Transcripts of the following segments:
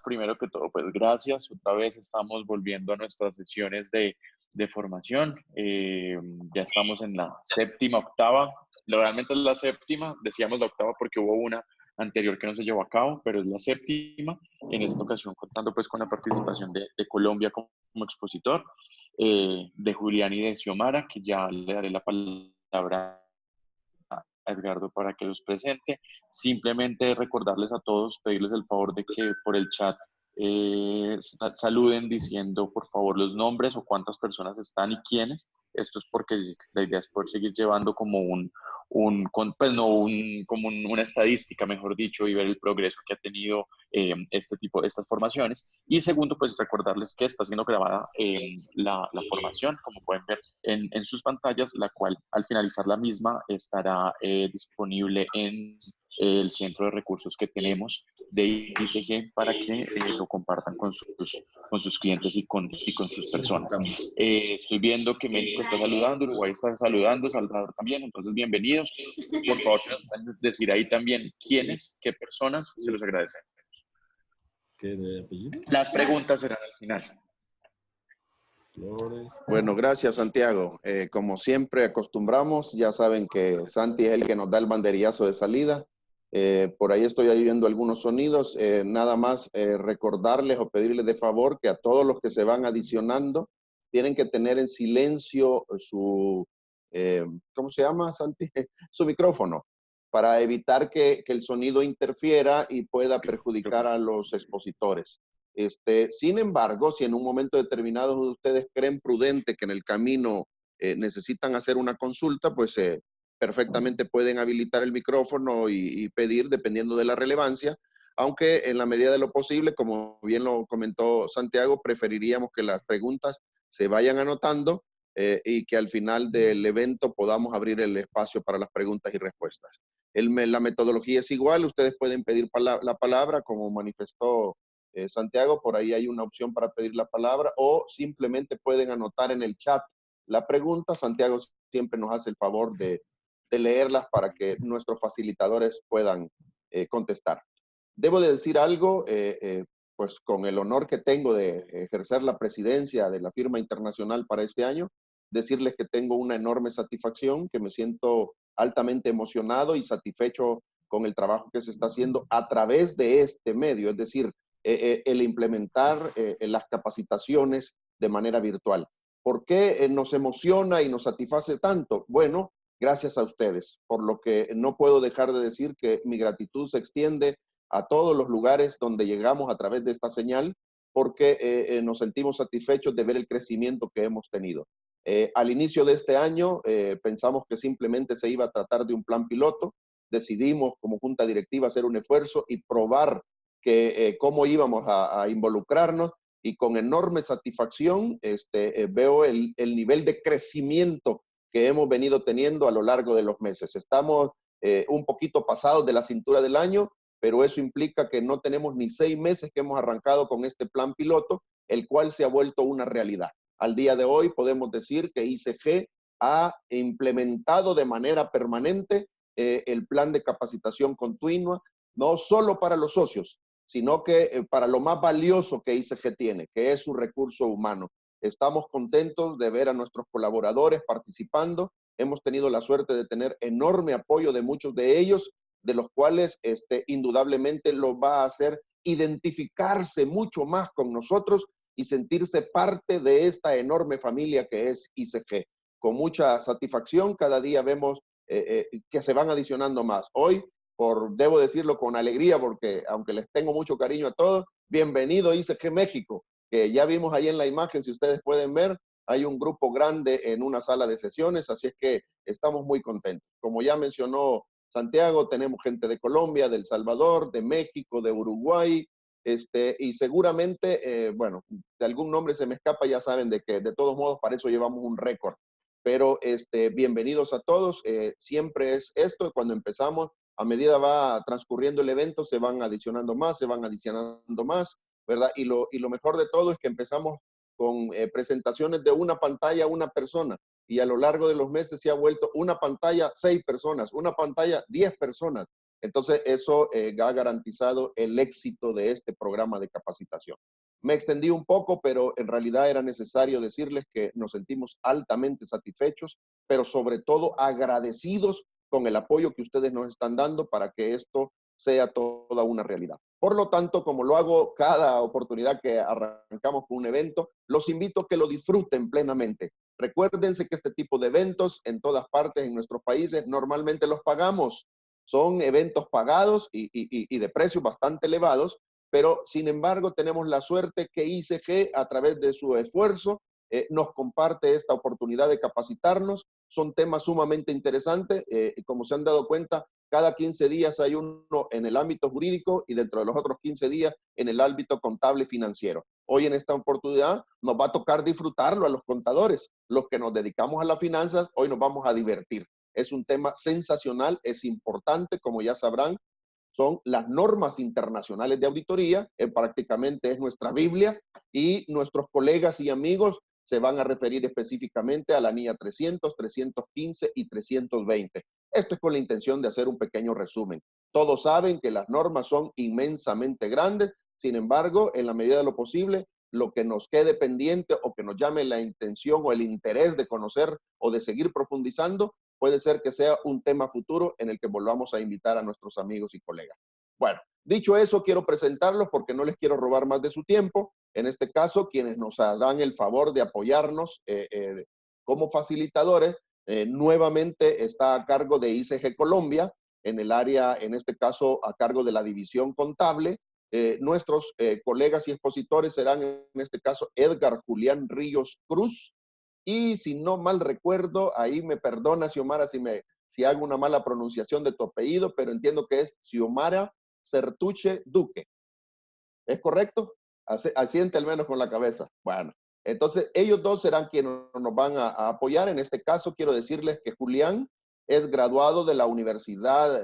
primero que todo, pues gracias. Otra vez estamos volviendo a nuestras sesiones de formación. Ya estamos en la séptima, octava. Realmente es la séptima, decíamos la octava porque hubo una anterior que no se llevó a cabo, pero es la séptima. En esta ocasión contando pues con la participación de Colombia como expositor, de Julián y de Xiomara, que ya le daré la palabra a Edgardo para que los presente. Simplemente recordarles a todos, pedirles el favor de que por el chat saluden diciendo por favor los nombres o cuántas personas están y quiénes. Esto es porque la idea es poder seguir llevando como pues no, una estadística, mejor dicho, y ver el progreso que ha tenido estas formaciones. Y segundo, pues recordarles que está siendo grabada la formación, como pueden ver en sus pantallas, la cual al finalizar la misma estará disponible en el centro de recursos que tenemos de ICG para que lo compartan con sus clientes y con sus personas. Estoy viendo que México está saludando, Uruguay está saludando, Salvador también, entonces bienvenidos. Por favor, si nos pueden decir ahí también quiénes, qué personas, se los agradecemos. ¿Qué de apellido? Las preguntas serán al final. Flores. Bueno, gracias, Santiago. Como siempre acostumbramos, ya saben que Santi es el que nos da el banderillazo de salida. Por ahí estoy oyendo algunos sonidos. Nada más recordarles o pedirles de favor que a todos los que se van adicionando tienen que tener en silencio su, ¿cómo se llama, Santi? Su micrófono, para evitar que el sonido interfiera y pueda perjudicar a los expositores. Sin embargo, si en un momento determinado ustedes creen prudente que en el camino necesitan hacer una consulta, pues perfectamente pueden habilitar el micrófono y pedir, dependiendo de la relevancia, aunque en la medida de lo posible, como bien lo comentó Santiago, preferiríamos que las preguntas se vayan anotando y que al final del evento podamos abrir el espacio para las preguntas y respuestas. La metodología es igual, ustedes pueden pedir la palabra, como manifestó Santiago, por ahí hay una opción para pedir la palabra, o simplemente pueden anotar en el chat la pregunta. Santiago siempre nos hace el favor de leerlas para que nuestros facilitadores puedan contestar. Debo de decir algo, pues con el honor que tengo de ejercer la presidencia de la firma internacional para este año, decirles que tengo una enorme satisfacción, que me siento altamente emocionado y satisfecho con el trabajo que se está haciendo a través de este medio, es decir, el implementar las capacitaciones de manera virtual. ¿Por qué nos emociona y nos satisface tanto? Bueno, gracias a ustedes, por lo que no puedo dejar de decir que mi gratitud se extiende a todos los lugares donde llegamos a través de esta señal, porque nos sentimos satisfechos de ver el crecimiento que hemos tenido. Al inicio de este año pensamos que simplemente se iba a tratar de un plan piloto, decidimos como junta directiva hacer un esfuerzo y probar cómo íbamos a involucrarnos, y con enorme satisfacción veo el nivel de crecimiento que hemos venido teniendo a lo largo de los meses. Estamos un poquito pasados de la cintura del año, pero eso implica que no tenemos ni 6 meses que hemos arrancado con este plan piloto, el cual se ha vuelto una realidad. Al día de hoy podemos decir que ICG ha implementado de manera permanente el plan de capacitación continua, no solo para los socios, sino que para lo más valioso que ICG tiene, que es su recurso humano. Estamos contentos de ver a nuestros colaboradores participando. Hemos tenido la suerte de tener enorme apoyo de muchos de ellos, de los cuales indudablemente los va a hacer identificarse mucho más con nosotros y sentirse parte de esta enorme familia que es ICG. Con mucha satisfacción, cada día vemos que se van adicionando más. Hoy, debo decirlo con alegría, porque aunque les tengo mucho cariño a todos, bienvenido ICG México, que ya vimos ahí en la imagen, si ustedes pueden ver, hay un grupo grande en una sala de sesiones, así es que estamos muy contentos. Como ya mencionó Santiago, tenemos gente de Colombia, de El Salvador, de México, de Uruguay, y seguramente, bueno, de algún nombre se me escapa, ya saben de que de todos modos para eso llevamos un récord. Pero bienvenidos a todos, siempre es esto, cuando empezamos, a medida va transcurriendo el evento, se van adicionando más, ¿verdad? Y lo mejor de todo es que empezamos con presentaciones de una pantalla a una persona, y a lo largo de los meses se ha vuelto una pantalla 6 personas, una pantalla 10 personas, Entonces, eso ha garantizado el éxito de este programa de capacitación. Me extendí un poco, pero en realidad era necesario decirles que nos sentimos altamente satisfechos, pero sobre todo agradecidos con el apoyo que ustedes nos están dando para que esto sea toda una realidad. Por lo tanto, como lo hago cada oportunidad que arrancamos con un evento, los invito a que lo disfruten plenamente. Recuérdense que este tipo de eventos en todas partes en nuestros países normalmente los pagamos. Son eventos pagados y de precios bastante elevados, pero sin embargo tenemos la suerte que ICG a través de su esfuerzo nos comparte esta oportunidad de capacitarnos. Son temas sumamente interesantes y como se han dado cuenta, cada 15 días hay uno en el ámbito jurídico y dentro de los otros 15 días en el ámbito contable y financiero. Hoy en esta oportunidad nos va a tocar disfrutarlo a los contadores. Los que nos dedicamos a las finanzas, hoy nos vamos a divertir. Es un tema sensacional, es importante, como ya sabrán, son las normas internacionales de auditoría, prácticamente es nuestra Biblia, y nuestros colegas y amigos se van a referir específicamente a la NIA 300, 315 y 320. Esto es con la intención de hacer un pequeño resumen. Todos saben que las normas son inmensamente grandes, sin embargo, en la medida de lo posible, lo que nos quede pendiente o que nos llame la intención o el interés de conocer o de seguir profundizando, puede ser que sea un tema futuro en el que volvamos a invitar a nuestros amigos y colegas. Bueno, dicho eso, quiero presentarlos porque no les quiero robar más de su tiempo. En este caso, quienes nos harán el favor de apoyarnos como facilitadores, nuevamente está a cargo de ICG Colombia, en el área, en este caso, a cargo de la división contable. Nuestros colegas y expositores serán, en este caso, Edgar Julián Ríos Cruz, y si no mal recuerdo, ahí me perdona, Xiomara, si hago una mala pronunciación de tu apellido, pero entiendo que es Xiomara Certuche Duque. ¿Es correcto? Asiente al menos con la cabeza. Bueno, entonces ellos dos serán quienes nos van a apoyar. En este caso, quiero decirles que Julián es graduado de la Universidad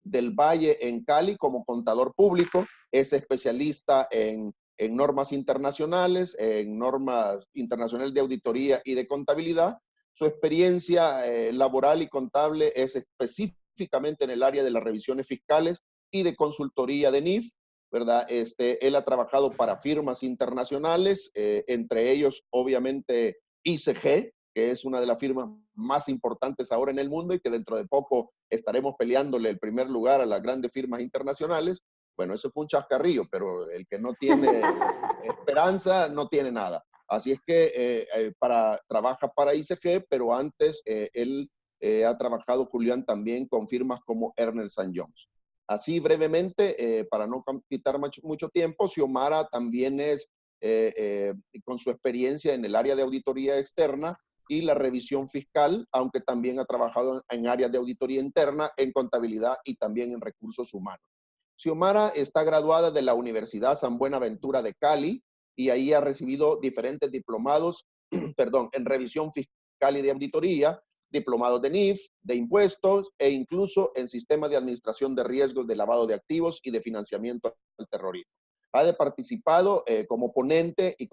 del Valle en Cali como contador público, es especialista en normas internacionales, en normas internacionales de auditoría y de contabilidad. Su experiencia laboral y contable es específicamente en el área de las revisiones fiscales y de consultoría de NIF, ¿verdad? Él ha trabajado para firmas internacionales, entre ellos, obviamente, ICG, que es una de las firmas más importantes ahora en el mundo y que dentro de poco estaremos peleándole el primer lugar a las grandes firmas internacionales. Bueno, eso fue un chascarrillo, pero el que no tiene esperanza no tiene nada. Así es que trabaja para ICG, pero antes él ha trabajado, Julián, también con firmas como Ernst & Young. Así brevemente, para no quitar mucho tiempo, Xiomara también es, con su experiencia en el área de auditoría externa y la revisión fiscal, aunque también ha trabajado en áreas de auditoría interna, en contabilidad y también en recursos humanos. Xiomara está graduada de la Universidad San Buenaventura de Cali y ahí ha recibido diferentes diplomados, perdón, en revisión fiscal y de auditoría, diplomados de NIF, de impuestos e incluso en sistemas de administración de riesgos de lavado de activos y de financiamiento al terrorismo. Ha participado como ponente y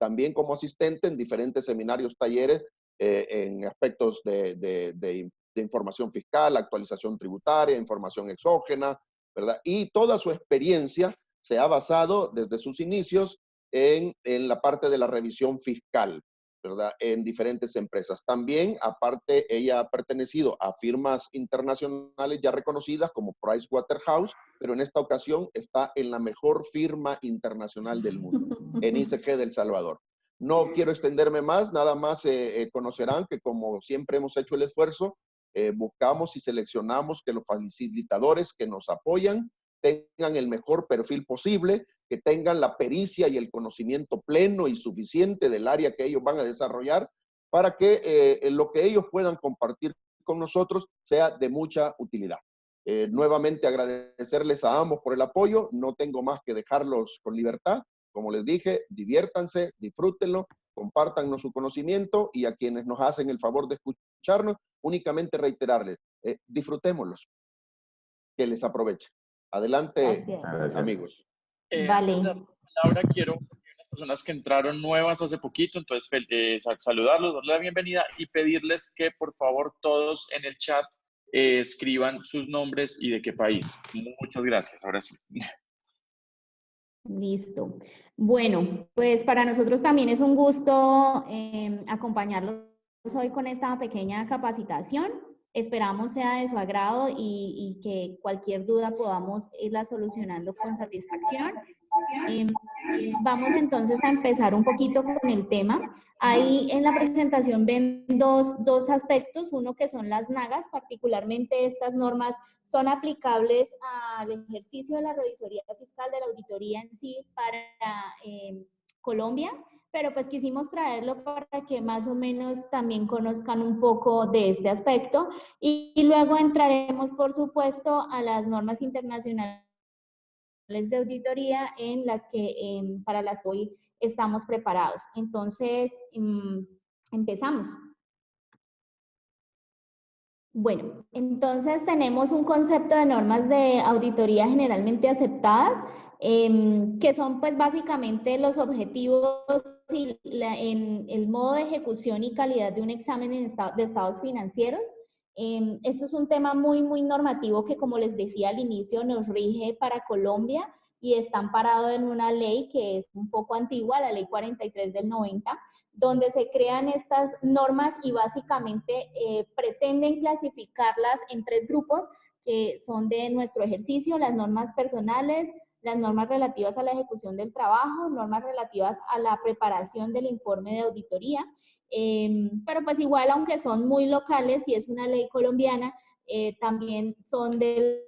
también como asistente en diferentes seminarios, talleres en aspectos de información fiscal, actualización tributaria, información exógena, ¿verdad? Y toda su experiencia se ha basado desde sus inicios en la parte de la revisión fiscal, ¿verdad? En diferentes empresas. También, aparte, ella ha pertenecido a firmas internacionales ya reconocidas como Pricewaterhouse, pero en esta ocasión está en la mejor firma internacional del mundo, en ICG del Salvador. No quiero extenderme más, nada más conocerán que como siempre hemos hecho el esfuerzo, buscamos y seleccionamos que los facilitadores que nos apoyan tengan el mejor perfil posible, que tengan la pericia y el conocimiento pleno y suficiente del área que ellos van a desarrollar para que lo que ellos puedan compartir con nosotros sea de mucha utilidad. Nuevamente agradecerles a ambos por el apoyo. No tengo más que dejarlos con libertad. Como les dije, diviértanse, disfrútenlo, compártanos su conocimiento y a quienes nos hacen el favor de escucharnos, únicamente reiterarles, disfrutémoslos, que les aproveche. Adelante, Gracias. Amigos. Antes de dar la palabra, quiero unas personas que entraron nuevas hace poquito, entonces saludarlos, darles la bienvenida y pedirles que por favor todos en el chat escriban sus nombres y de qué país. Muchas gracias, ahora sí. Listo. Bueno, pues para nosotros también es un gusto acompañarlos hoy con esta pequeña capacitación. Esperamos sea de su agrado y que cualquier duda podamos irla solucionando con satisfacción. Vamos entonces a empezar un poquito con el tema. Ahí en la presentación ven dos aspectos, uno que son las NAGAs, particularmente estas normas son aplicables al ejercicio de la revisoría fiscal de la auditoría en sí para Colombia, pero pues quisimos traerlo para que más o menos también conozcan un poco de este aspecto y luego entraremos por supuesto a las normas internacionales de auditoría en las que, para las que hoy estamos preparados. Entonces, empezamos. Bueno, entonces tenemos un concepto de normas de auditoría generalmente aceptadas, que son pues básicamente los objetivos y en el modo de ejecución y calidad de un examen de estados financieros. Esto es un tema muy normativo que, como les decía al inicio, nos rige para Colombia y está amparado en una ley que es un poco antigua, la ley 43 del 90, donde se crean estas normas y básicamente pretenden clasificarlas en tres grupos que son de nuestro ejercicio: las normas personales, las normas relativas a la ejecución del trabajo, normas relativas a la preparación del informe de auditoría, pero pues igual, aunque son muy locales y es una ley colombiana, también son del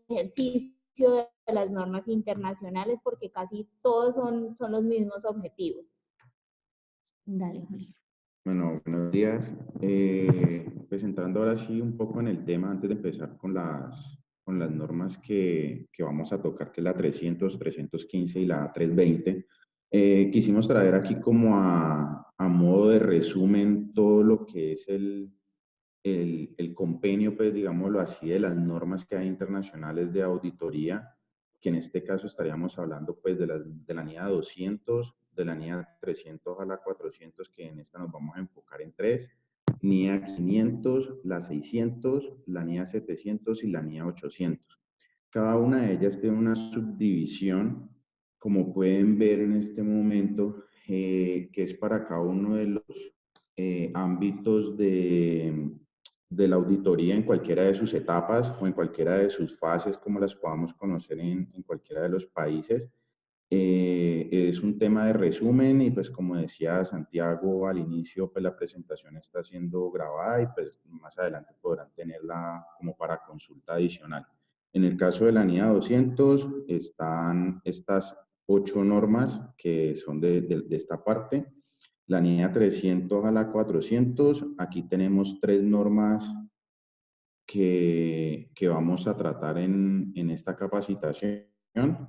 ejercicio de las normas internacionales porque casi todos son los mismos objetivos. Dale, Julio. Bueno, buenos días. Pues entrando ahora sí un poco en el tema, antes de empezar con las normas que vamos a tocar, que es la 300, 315 y la 320, quisimos traer aquí como a modo de resumen todo lo que es el compendio, pues digámoslo así, de las normas que hay internacionales de auditoría, que en este caso estaríamos hablando pues de la NIA 200, de la NIA 300 a la 400, que en esta nos vamos a enfocar en tres: NIA 500, la 600, la NIA 700 y la NIA 800. Cada una de ellas tiene una subdivisión, como pueden ver en este momento, que es para cada uno de los ámbitos de la auditoría en cualquiera de sus etapas o en cualquiera de sus fases, como las podamos conocer en cualquiera de los países. Es un tema de resumen y pues como decía Santiago al inicio, pues la presentación está siendo grabada y pues más adelante podrán tenerla como para consulta adicional. En el caso de la NIA 200 están estas 8 normas que son de esta parte. La NIA 300 a la 400, aquí tenemos 3 normas que vamos a tratar en esta capacitación,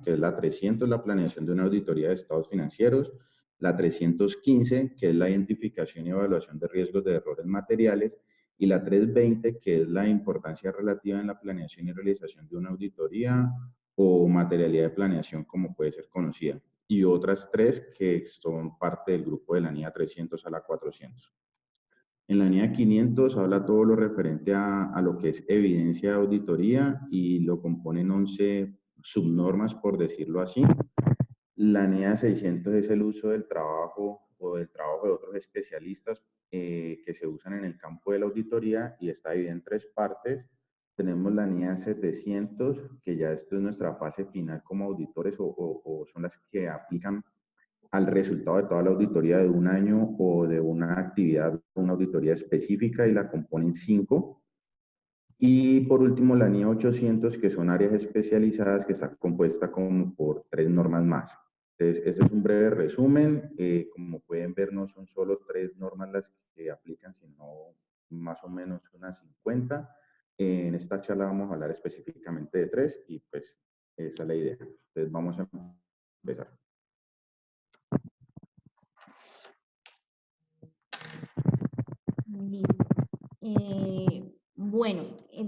que es la 300, la planeación de una auditoría de estados financieros; la 315, que es la identificación y evaluación de riesgos de errores materiales; y la 320, que es la importancia relativa en la planeación y realización de una auditoría o materialidad de planeación, como puede ser conocida. Y otras 3 que son parte del grupo de la NIA 300 a la 400. En la NIA 500 habla todo lo referente a lo que es evidencia de auditoría y lo componen 11 subnormas, por decirlo así. La NIA 600 es el uso del trabajo o del trabajo de otros especialistas que se usan en el campo de la auditoría y está dividida en 3 partes. Tenemos la NIA 700, que ya esto es nuestra fase final como auditores o son las que aplican al resultado de toda la auditoría de un año o de una actividad, una auditoría específica, y la componen 5. Y por último, la NIA 800, que son áreas especializadas, que está compuesta como por 3 normas más. Entonces, este es un breve resumen. Como pueden ver, no son solo 3 normas las que aplican, sino más o menos unas 50. En esta charla vamos a hablar específicamente de 3 y pues esa es la idea. Entonces, vamos a empezar. Listo. Bueno,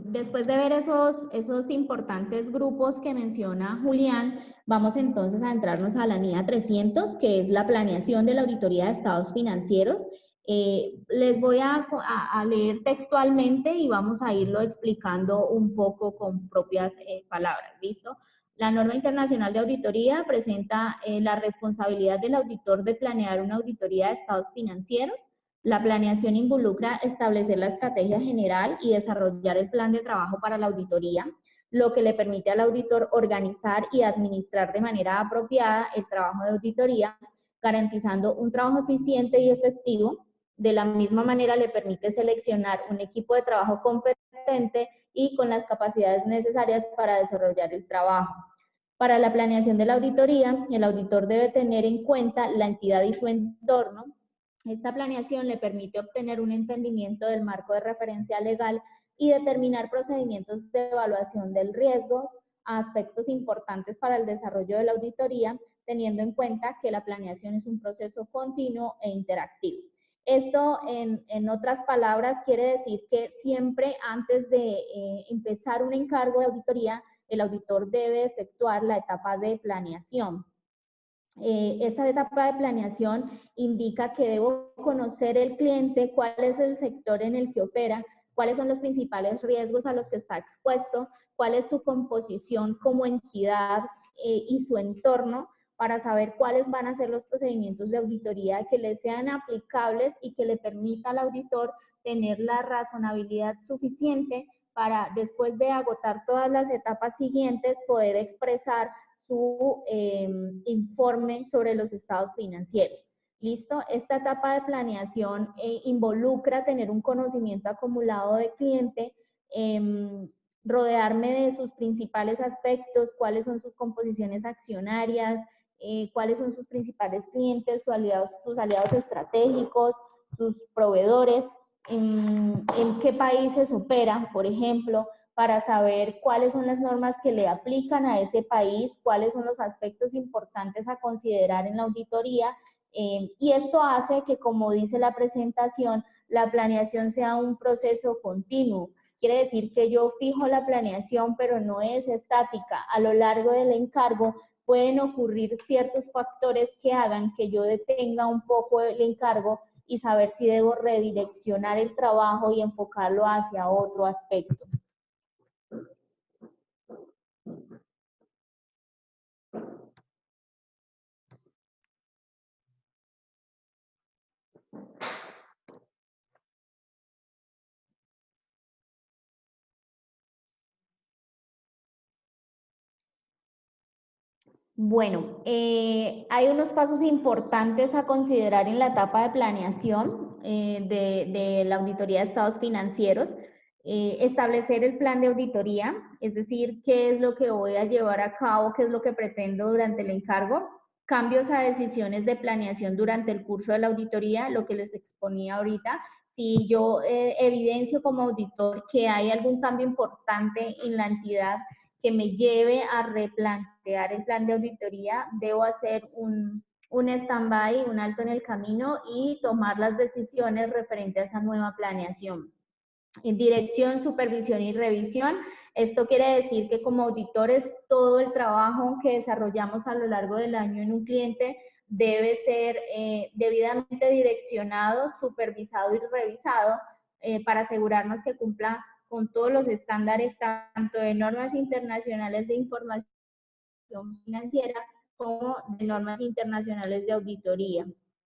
después de ver esos importantes grupos que menciona Julián, vamos entonces a entrarnos a la NIA 300, que es la planeación de la auditoría de estados financieros. Les voy a leer textualmente y vamos a irlo explicando un poco con propias palabras, ¿listo? La norma internacional de auditoría presenta la responsabilidad del auditor de planear una auditoría de estados financieros. La planeación involucra establecer la estrategia general y desarrollar el plan de trabajo para la auditoría, lo que le permite al auditor organizar y administrar de manera apropiada el trabajo de auditoría, garantizando un trabajo eficiente y efectivo. De la misma manera le permite seleccionar un equipo de trabajo competente y con las capacidades necesarias para desarrollar el trabajo. Para la planeación de la auditoría, el auditor debe tener en cuenta la entidad y su entorno. Esta planeación le permite obtener un entendimiento del marco de referencia legal y determinar procedimientos de evaluación del riesgo, aspectos importantes para el desarrollo de la auditoría, teniendo en cuenta que la planeación es un proceso continuo e interactivo. Esto, en otras palabras, quiere decir que siempre antes de empezar un encargo de auditoría, el auditor debe efectuar la etapa de planeación. Esta etapa de planeación indica que debo conocer el cliente, cuál es el sector en el que opera, cuáles son los principales riesgos a los que está expuesto, cuál es su composición como entidad y su entorno, para saber cuáles van a ser los procedimientos de auditoría que le sean aplicables y que le permita al auditor tener la razonabilidad suficiente para, después de agotar todas las etapas siguientes, poder expresar su informe sobre los estados financieros. ¿Listo? Esta etapa de planeación involucra tener un conocimiento acumulado de cliente, rodearme de sus principales aspectos, cuáles son sus composiciones accionarias, cuáles son sus principales clientes, sus aliados estratégicos, sus proveedores, en qué países opera, por ejemplo, para saber cuáles son las normas que le aplican a ese país, cuáles son los aspectos importantes a considerar en la auditoría, y esto hace que, como dice la presentación, la planeación sea un proceso continuo. Quiere decir que yo fijo la planeación, pero no es estática. A lo largo del encargo pueden ocurrir ciertos factores que hagan que yo detenga un poco el encargo y saber si debo redireccionar el trabajo y enfocarlo hacia otro aspecto. Bueno, hay unos pasos importantes a considerar en la etapa de planeación de la auditoría de estados financieros. Establecer el plan de auditoría, es decir, qué es lo que voy a llevar a cabo, qué es lo que pretendo durante el encargo. Cambios a decisiones de planeación durante el curso de la auditoría, lo que les exponía ahorita. Si yo evidencio como auditor que hay algún cambio importante en la entidad que me lleve a replantear el plan de auditoría, debo hacer un stand-by, un alto en el camino y tomar las decisiones referentes a esa nueva planeación. En dirección, supervisión y revisión, esto quiere decir que como auditores todo el trabajo que desarrollamos a lo largo del año en un cliente debe ser debidamente direccionado, supervisado y revisado para asegurarnos que cumpla con todos los estándares tanto de normas internacionales de información financiera como de normas internacionales de auditoría.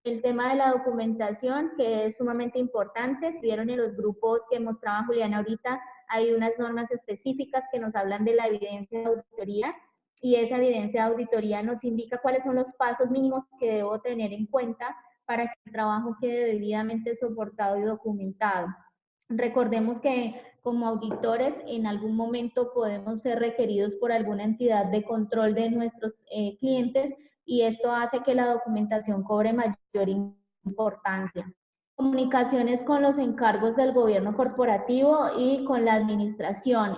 El tema de la documentación, que es sumamente importante, si vieron en los grupos que mostraba Juliana ahorita, hay unas normas específicas que nos hablan de la evidencia de auditoría, y esa evidencia de auditoría nos indica cuáles son los pasos mínimos que debo tener en cuenta para que el trabajo quede debidamente soportado y documentado. Recordemos que como auditores en algún momento podemos ser requeridos por alguna entidad de control de nuestros clientes, y esto hace que la documentación cobre mayor importancia. Comunicaciones con los encargos del gobierno corporativo y con la administración.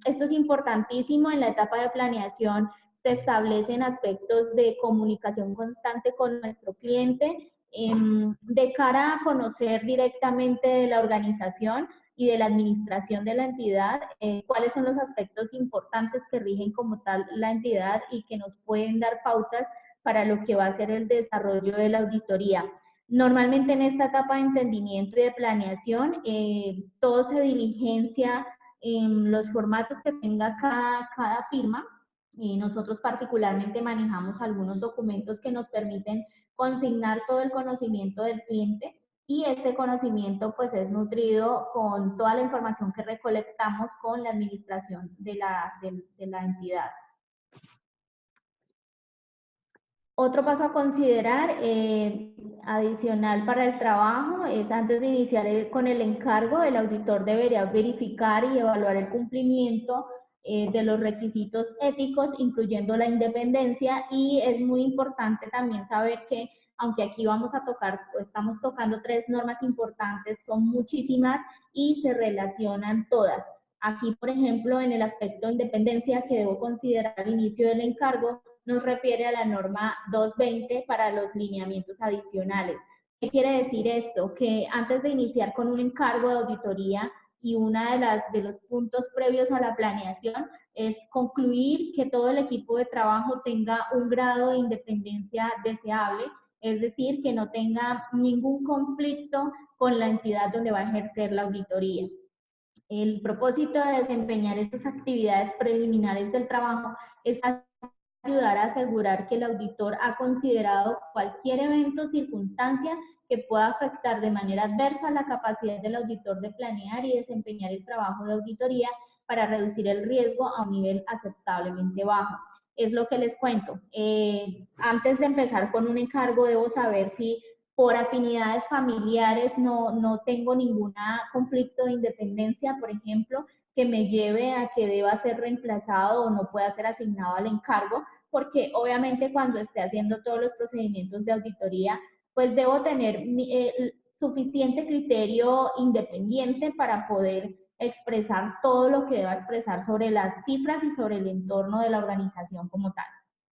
Esto es importantísimo. En la etapa de planeación se establecen aspectos de comunicación constante con nuestro cliente, de cara a conocer directamente de la organización y de la administración de la entidad, cuáles son los aspectos importantes que rigen como tal la entidad y que nos pueden dar pautas para lo que va a ser el desarrollo de la auditoría. Normalmente en esta etapa de entendimiento y de planeación, todo se diligencia en los formatos que tenga cada firma. Y nosotros particularmente manejamos algunos documentos que nos permiten consignar todo el conocimiento del cliente, y este conocimiento pues es nutrido con toda la información que recolectamos con la administración de la entidad. Otro paso a considerar adicional para el trabajo es, antes de iniciar con el encargo, el auditor debería verificar y evaluar el cumplimiento de los requisitos éticos, incluyendo la independencia, y es muy importante también saber que, aunque aquí vamos a tocar, o estamos tocando 3 normas importantes, son muchísimas y se relacionan todas. Aquí, por ejemplo, en el aspecto de independencia que debo considerar al inicio del encargo, nos refiere a la norma 220 para los lineamientos adicionales. ¿Qué quiere decir esto? Que antes de iniciar con un encargo de auditoría, y uno de los puntos previos a la planeación es concluir que todo el equipo de trabajo tenga un grado de independencia deseable, es decir, que no tenga ningún conflicto con la entidad donde va a ejercer la auditoría. El propósito de desempeñar estas actividades preliminares del trabajo es ayudar a asegurar que el auditor ha considerado cualquier evento o circunstancia que pueda afectar de manera adversa la capacidad del auditor de planear y desempeñar el trabajo de auditoría para reducir el riesgo a un nivel aceptablemente bajo. Es lo que les cuento. Antes de empezar con un encargo, debo saber si por afinidades familiares no tengo ningún conflicto de independencia, por ejemplo, que me lleve a que deba ser reemplazado o no pueda ser asignado al encargo, porque obviamente cuando esté haciendo todos los procedimientos de auditoría, pues debo tener suficiente criterio independiente para poder expresar todo lo que deba expresar sobre las cifras y sobre el entorno de la organización como tal.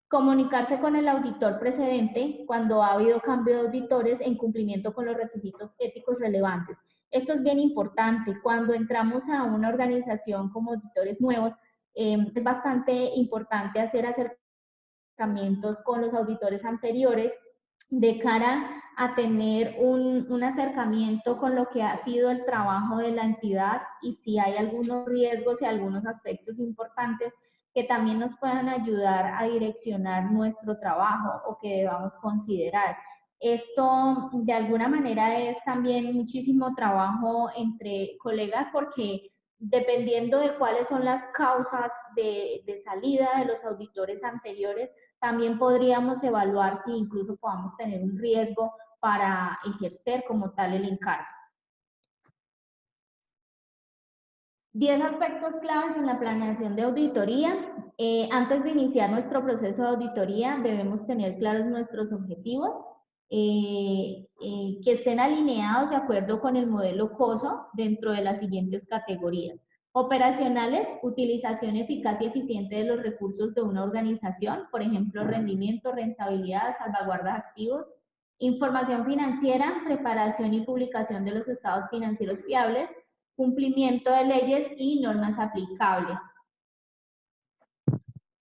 Comunicarse con el auditor precedente cuando ha habido cambio de auditores en cumplimiento con los requisitos éticos relevantes. Esto es bien importante. Cuando entramos a una organización como auditores nuevos, es bastante importante hacer acercamientos con los auditores anteriores de cara a tener un acercamiento con lo que ha sido el trabajo de la entidad, y si hay algunos riesgos y algunos aspectos importantes que también nos puedan ayudar a direccionar nuestro trabajo o que debamos considerar. Esto de alguna manera es también muchísimo trabajo entre colegas, porque dependiendo de cuáles son las causas de salida de los auditores anteriores, también podríamos evaluar si incluso podamos tener un riesgo para ejercer como tal el encargo. 10 aspectos claves en la planeación de auditoría. Antes de iniciar nuestro proceso de auditoría, debemos tener claros nuestros objetivos, que estén alineados de acuerdo con el modelo COSO dentro de las siguientes categorías. Operacionales, utilización eficaz y eficiente de los recursos de una organización, por ejemplo, rendimiento, rentabilidad, salvaguarda de activos. Información financiera, preparación y publicación de los estados financieros fiables, cumplimiento de leyes y normas aplicables.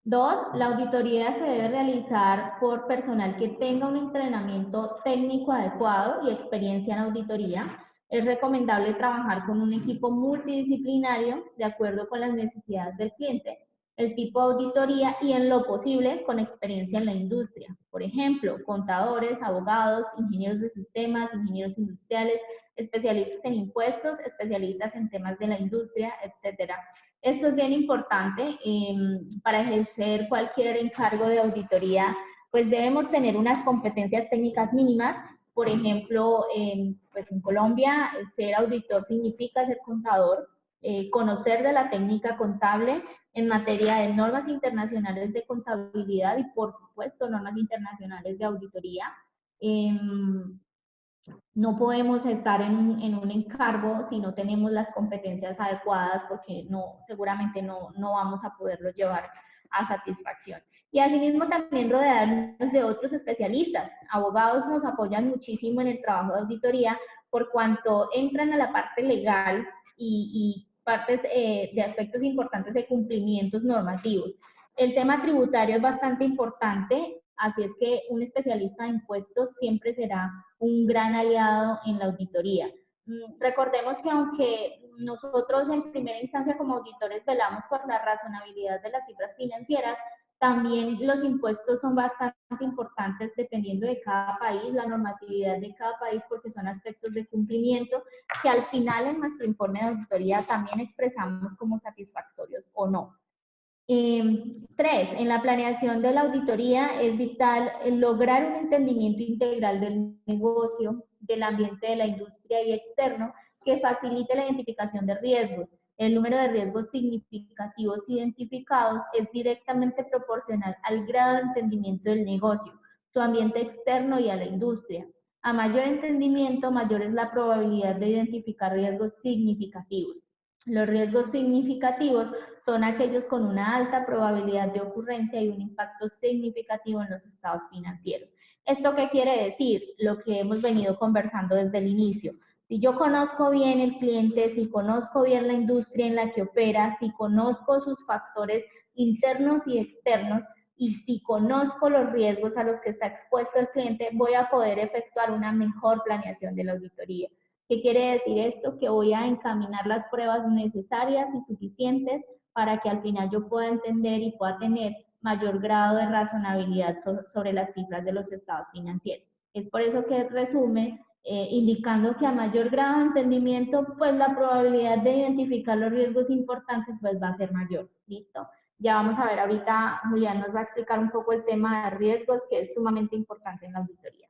2. La auditoría se debe realizar por personal que tenga un entrenamiento técnico adecuado y experiencia en auditoría. Es recomendable trabajar con un equipo multidisciplinario de acuerdo con las necesidades del cliente, el tipo de auditoría y, en lo posible, con experiencia en la industria. Por ejemplo, contadores, abogados, ingenieros de sistemas, ingenieros industriales, especialistas en impuestos, especialistas en temas de la industria, etc. Esto es bien importante. Para ejercer cualquier encargo de auditoría, pues debemos tener unas competencias técnicas mínimas. Por ejemplo, pues en Colombia, ser auditor significa ser contador, conocer de la técnica contable en materia de normas internacionales de contabilidad y, por supuesto, normas internacionales de auditoría. No podemos estar en un encargo si no tenemos las competencias adecuadas, porque seguramente no vamos a poderlo llevar a satisfacción. Y asimismo también rodearnos de otros especialistas. Abogados nos apoyan muchísimo en el trabajo de auditoría, por cuanto entran a la parte legal y partes de aspectos importantes de cumplimientos normativos. El tema tributario es bastante importante. Así es que un especialista de impuestos siempre será un gran aliado en la auditoría. Recordemos que aunque nosotros en primera instancia como auditores velamos por la razonabilidad de las cifras financieras, también los impuestos son bastante importantes dependiendo de cada país, la normatividad de cada país, porque son aspectos de cumplimiento que al final en nuestro informe de auditoría también expresamos como satisfactorios o no. 3. En la planeación de la auditoría es vital lograr un entendimiento integral del negocio, del ambiente de la industria y externo que facilite la identificación de riesgos. El número de riesgos significativos identificados es directamente proporcional al grado de entendimiento del negocio, su ambiente externo y a la industria. A mayor entendimiento, mayor es la probabilidad de identificar riesgos significativos. Los riesgos significativos son aquellos con una alta probabilidad de ocurrencia y un impacto significativo en los estados financieros. ¿Esto qué quiere decir? Lo que hemos venido conversando desde el inicio. Si yo conozco bien el cliente, si conozco bien la industria en la que opera, si conozco sus factores internos y externos, y si conozco los riesgos a los que está expuesto el cliente, voy a poder efectuar una mejor planeación de la auditoría. ¿Qué quiere decir esto? Que voy a encaminar las pruebas necesarias y suficientes para que al final yo pueda entender y pueda tener mayor grado de razonabilidad sobre las cifras de los estados financieros. Es por eso que resume indicando que a mayor grado de entendimiento, pues la probabilidad de identificar los riesgos importantes pues va a ser mayor. ¿Listo? Ya vamos a ver ahorita, Julián nos va a explicar un poco el tema de riesgos, que es sumamente importante en la auditoría.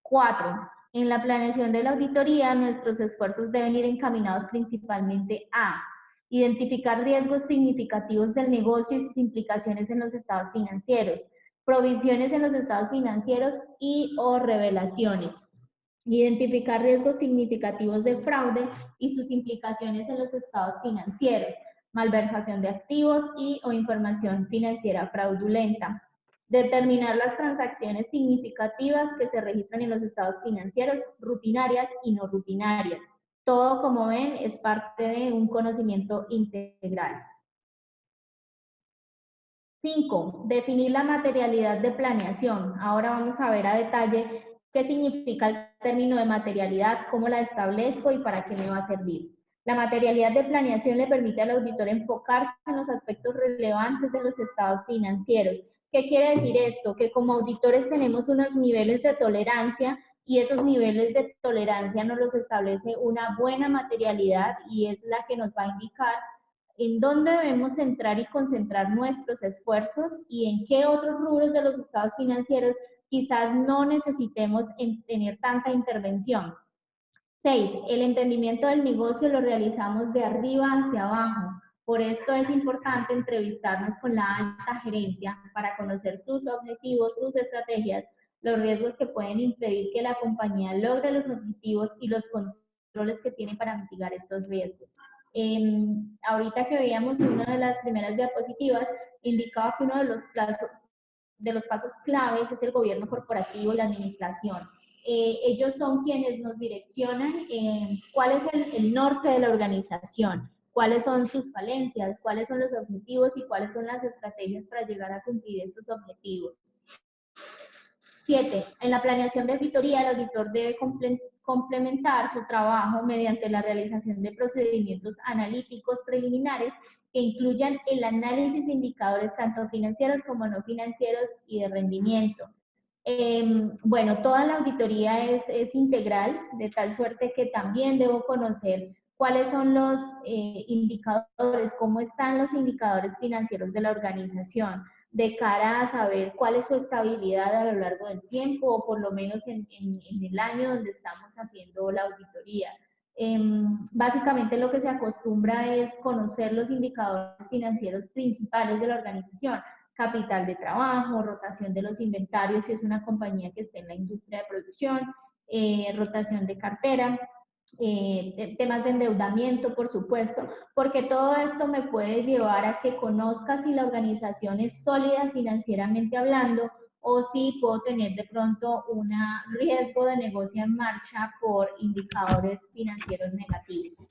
4. En la planeación de la auditoría, nuestros esfuerzos deben ir encaminados principalmente a identificar riesgos significativos del negocio y sus implicaciones en los estados financieros, provisiones en los estados financieros y o revelaciones. Identificar riesgos significativos de fraude y sus implicaciones en los estados financieros, malversación de activos y o información financiera fraudulenta. Determinar las transacciones significativas que se registran en los estados financieros, rutinarias y no rutinarias. Todo, como ven, es parte de un conocimiento integral. 5. Definir la materialidad de planeación. Ahora vamos a ver a detalle qué significa el término de materialidad, cómo la establezco y para qué me va a servir. La materialidad de planeación le permite al auditor enfocarse en los aspectos relevantes de los estados financieros. ¿Qué quiere decir esto? Que como auditores tenemos unos niveles de tolerancia y esos niveles de tolerancia nos los establece una buena materialidad y es la que nos va a indicar en dónde debemos centrar y concentrar nuestros esfuerzos y en qué otros rubros de los estados financieros quizás no necesitemos tener tanta intervención. 6. El entendimiento del negocio lo realizamos de arriba hacia abajo. Por esto es importante entrevistarnos con la alta gerencia para conocer sus objetivos, sus estrategias, los riesgos que pueden impedir que la compañía logre los objetivos y los controles que tiene para mitigar estos riesgos. Ahorita que veíamos una de las primeras diapositivas, indicaba que uno de los pasos claves es el gobierno corporativo y la administración. Ellos son quienes nos direccionan cuál es el norte de la organización, cuáles son sus falencias, cuáles son los objetivos y cuáles son las estrategias para llegar a cumplir estos objetivos. 7. En la planeación de auditoría, el auditor debe complementar su trabajo mediante la realización de procedimientos analíticos preliminares que incluyan el análisis de indicadores tanto financieros como no financieros y de rendimiento. Bueno, toda la auditoría es integral, de tal suerte que también debo conocer cuáles son los indicadores, cómo están los indicadores financieros de la organización, de cara a saber cuál es su estabilidad a lo largo del tiempo o por lo menos en el año donde estamos haciendo la auditoría. Básicamente lo que se acostumbra es conocer los indicadores financieros principales de la organización, capital de trabajo, rotación de los inventarios si es una compañía que esté en la industria de producción, rotación de cartera, temas de endeudamiento, por supuesto, porque todo esto me puede llevar a que conozca si la organización es sólida financieramente hablando o si puedo tener de pronto un riesgo de negocio en marcha por indicadores financieros negativos.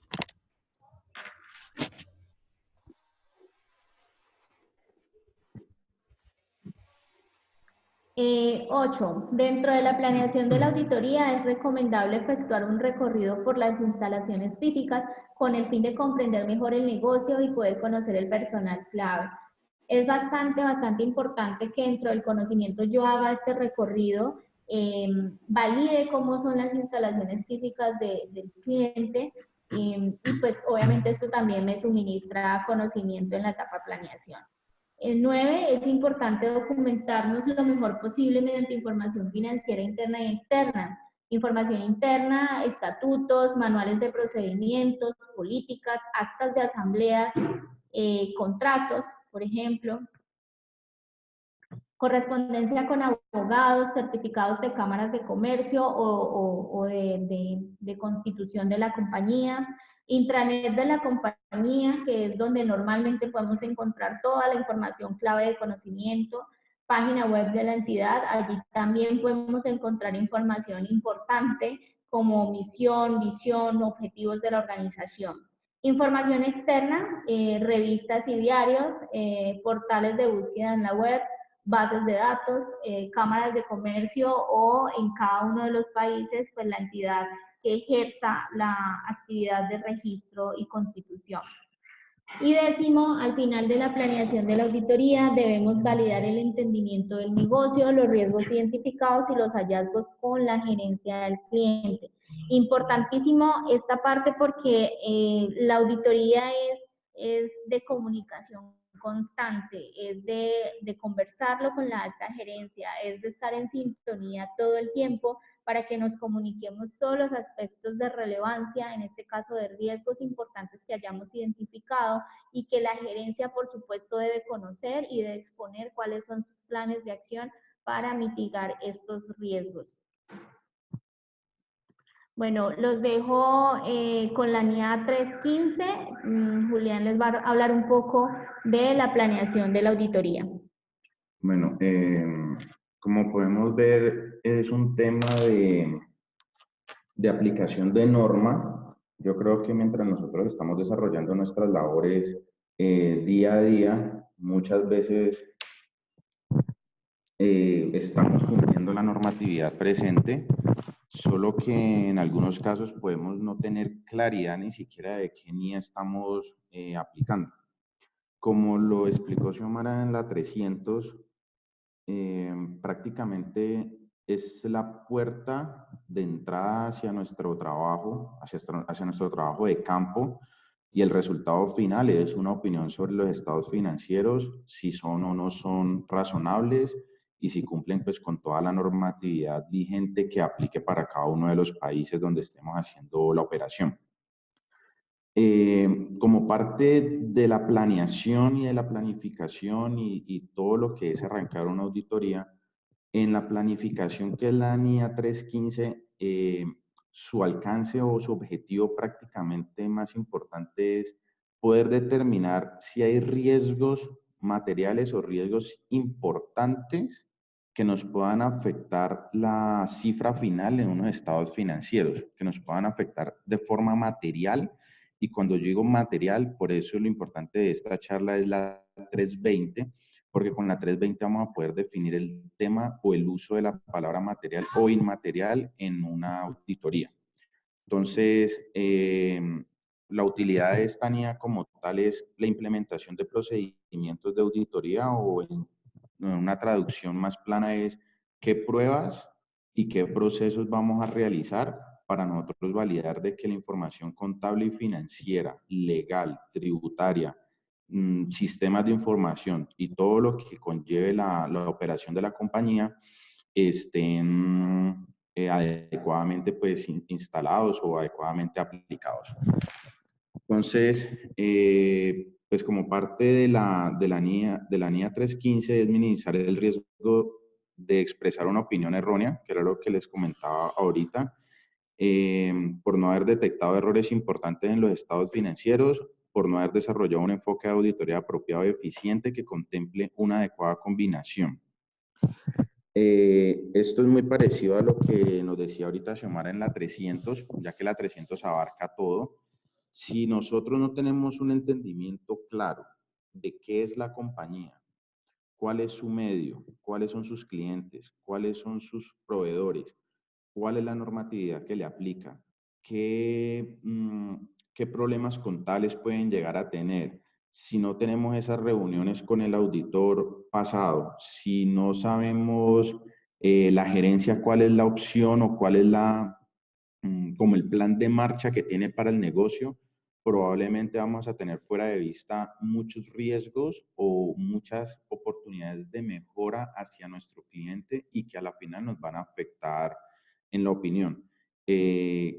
8. Dentro de la planeación de la auditoría es recomendable efectuar un recorrido por las instalaciones físicas con el fin de comprender mejor el negocio y poder conocer el personal clave. Es bastante importante que dentro del conocimiento yo haga este recorrido, valide cómo son las instalaciones físicas del cliente y pues obviamente esto también me suministra conocimiento en la etapa planeación. El 9, es importante documentarnos lo mejor posible mediante información financiera interna y externa. Información interna, estatutos, manuales de procedimientos, políticas, actas de asambleas, contratos, por ejemplo, correspondencia con abogados, certificados de cámaras de comercio o de constitución de la compañía, intranet de la compañía, que es donde normalmente podemos encontrar toda la información clave de conocimiento, página web de la entidad, allí también podemos encontrar información importante como misión, visión, objetivos de la organización. Información externa, revistas y diarios, portales de búsqueda en la web, bases de datos, cámaras de comercio o en cada uno de los países, pues la entidad que ejerza la actividad de registro y constitución. Y 10, al final de la planeación de la auditoría debemos validar el entendimiento del negocio, los riesgos identificados y los hallazgos con la gerencia del cliente. Importantísimo esta parte porque la auditoría es de comunicación constante, es de conversarlo con la alta gerencia, es de estar en sintonía todo el tiempo para que nos comuniquemos todos los aspectos de relevancia, en este caso de riesgos importantes que hayamos identificado y que la gerencia, por supuesto, debe conocer y debe exponer cuáles son sus planes de acción para mitigar estos riesgos. Bueno, los dejo con la NIA 315. Julián les va a hablar un poco de la planeación de la auditoría. Bueno, como podemos ver, es un tema de aplicación de norma. Yo creo que mientras nosotros estamos desarrollando nuestras labores día a día, muchas veces estamos cumpliendo la normatividad presente, solo que en algunos casos podemos no tener claridad ni siquiera de qué NIA estamos aplicando. Como lo explicó Xiomara en la 300, prácticamente es la puerta de entrada hacia nuestro trabajo, hacia nuestro trabajo de campo, y el resultado final es una opinión sobre los estados financieros, si son o no son razonables y si cumplen pues con toda la normatividad vigente que aplique para cada uno de los países donde estemos haciendo la operación. Como parte de la planeación y de la planificación y todo lo que es arrancar una auditoría, en la planificación que es la NIA 315, su alcance o su objetivo prácticamente más importante es poder determinar si hay riesgos materiales o riesgos importantes que nos puedan afectar la cifra final en unos estados financieros, que nos puedan afectar de forma material. Y cuando yo digo material, por eso lo importante de esta charla es la 320, porque con la 320 vamos a poder definir el tema o el uso de la palabra material o inmaterial en una auditoría. Entonces, la utilidad de esta NIA como tal es la implementación de procedimientos de auditoría, o en una traducción más plana es qué pruebas y qué procesos vamos a realizar para nosotros validar de que la información contable y financiera, legal, tributaria, sistemas de información y todo lo que conlleve la operación de la compañía estén adecuadamente pues instalados o adecuadamente aplicados. Entonces, pues como parte de la NIA 315 es minimizar el riesgo de expresar una opinión errónea, que era lo que les comentaba ahorita, por no haber detectado errores importantes en los estados financieros, por no haber desarrollado un enfoque de auditoría apropiado y eficiente que contemple una adecuada combinación. Esto es muy parecido a lo que nos decía ahorita Xiomara en la 300, ya que la 300 abarca todo. Si nosotros no tenemos un entendimiento claro de qué es la compañía, cuál es su medio, cuáles son sus clientes, cuáles son sus proveedores, cuál es la normatividad que le aplica, qué, qué problemas contables pueden llegar a tener. Si no tenemos esas reuniones con el auditor pasado, si no sabemos la gerencia cuál es la opción o cuál es como el plan de marcha que tiene para el negocio, probablemente vamos a tener fuera de vista muchos riesgos o muchas oportunidades de mejora hacia nuestro cliente y que a la final nos van a afectar en la opinión.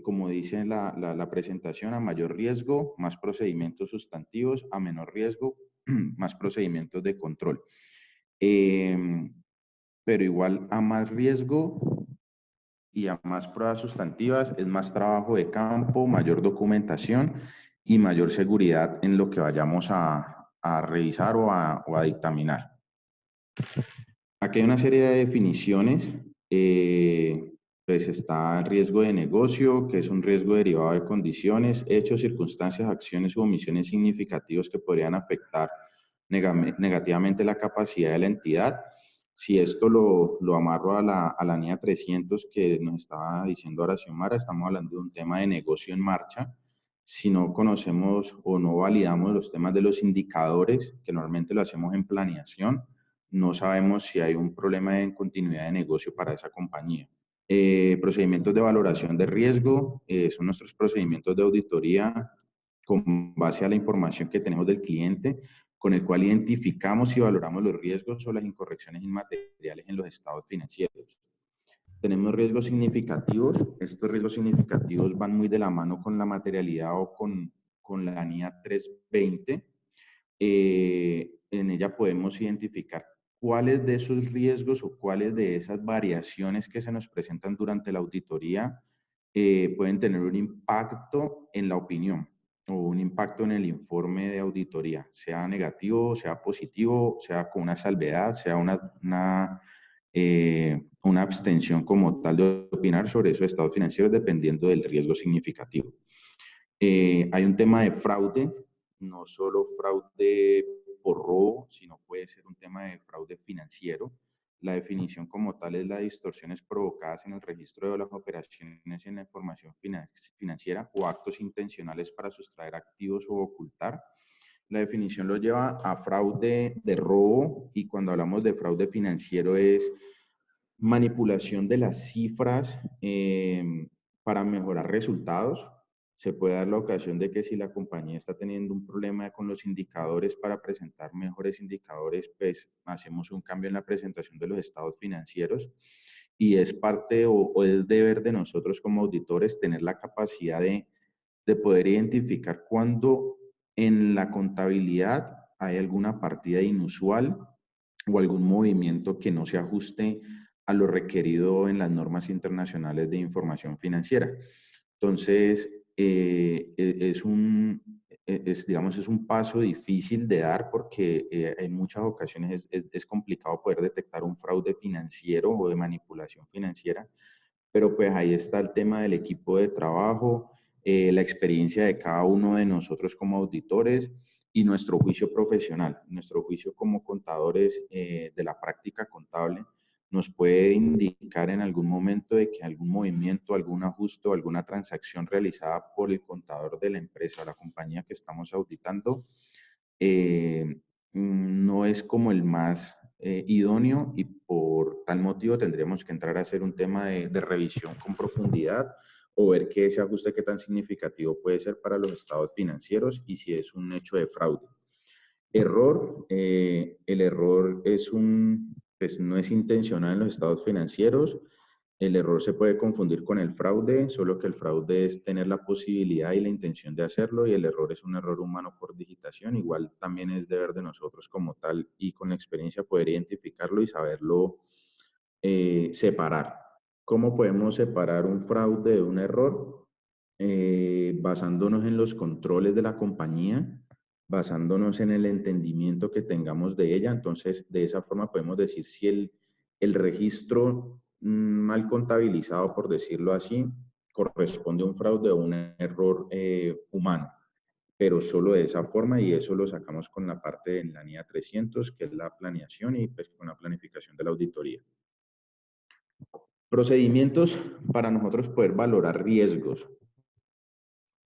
Como dice la presentación, a mayor riesgo, más procedimientos sustantivos, a menor riesgo, más procedimientos de control. Pero igual a más riesgo y a más pruebas sustantivas es más trabajo de campo, mayor documentación y mayor seguridad en lo que vayamos a revisar o a dictaminar. Aquí hay una serie de definiciones. Pues está el riesgo de negocio, que es un riesgo derivado de condiciones, hechos, circunstancias, acciones u omisiones significativos que podrían afectar negativamente la capacidad de la entidad. Si esto lo amarro a la NIA 300 que nos estaba diciendo ahora Xiomara, estamos hablando de un tema de negocio en marcha. Si no conocemos o no validamos los temas de los indicadores, que normalmente lo hacemos en planeación, no sabemos si hay un problema en continuidad de negocio para esa compañía. Procedimientos de valoración de riesgo, son nuestros procedimientos de auditoría con base a la información que tenemos del cliente, con el cual identificamos y valoramos los riesgos o las incorrecciones inmateriales en los estados financieros. Tenemos riesgos significativos. Estos riesgos significativos van muy de la mano con la materialidad o con la NIA 320. En ella podemos identificar cuáles de esos riesgos o cuáles de esas variaciones que se nos presentan durante la auditoría pueden tener un impacto en la opinión o un impacto en el informe de auditoría, sea negativo, sea positivo, sea con una salvedad, sea una abstención como tal de opinar sobre esos estados financieros dependiendo del riesgo significativo. Hay un tema de fraude, no solo fraude por robo, sino puede ser un tema de fraude financiero. La definición como tal es las distorsiones provocadas en el registro de las operaciones en la información financiera o actos intencionales para sustraer activos o ocultar. La definición lo lleva a fraude de robo y cuando hablamos de fraude financiero es manipulación de las cifras para mejorar resultados. Se puede dar la ocasión de que si la compañía está teniendo un problema con los indicadores para presentar mejores indicadores, pues hacemos un cambio en la presentación de los estados financieros y es parte o es deber de nosotros como auditores tener la capacidad de poder identificar cuando en la contabilidad hay alguna partida inusual o algún movimiento que no se ajuste a lo requerido en las normas internacionales de información financiera. Entonces, digamos, es un paso difícil de dar porque en muchas ocasiones es complicado poder detectar un fraude financiero o de manipulación financiera, pero pues ahí está el tema del equipo de trabajo, la experiencia de cada uno de nosotros como auditores y nuestro juicio profesional, nuestro juicio como contadores de la práctica contable nos puede indicar en algún momento de que algún movimiento, algún ajuste o alguna transacción realizada por el contador de la empresa o la compañía que estamos auditando no es como el más idóneo y por tal motivo tendríamos que entrar a hacer un tema de revisión con profundidad o ver que ese ajuste qué tan significativo puede ser para los estados financieros y si es un hecho de fraude. Error, el error es pues no es intencional en los estados financieros. El error se puede confundir con el fraude, solo que el fraude es tener la posibilidad y la intención de hacerlo y el error es un error humano por digitación. Igual también es deber de nosotros como tal y con la experiencia poder identificarlo y saberlo separar. ¿Cómo podemos separar un fraude de un error? Basándonos en los controles de la compañía, basándonos en el entendimiento que tengamos de ella. Entonces, de esa forma podemos decir si el registro mal contabilizado, por decirlo así, corresponde a un fraude o un error humano. pero solo de esa forma, y eso lo sacamos con la parte de la NIA 300, que es la planeación, y pues con la planificación de la auditoría. Procedimientos para nosotros poder valorar riesgos.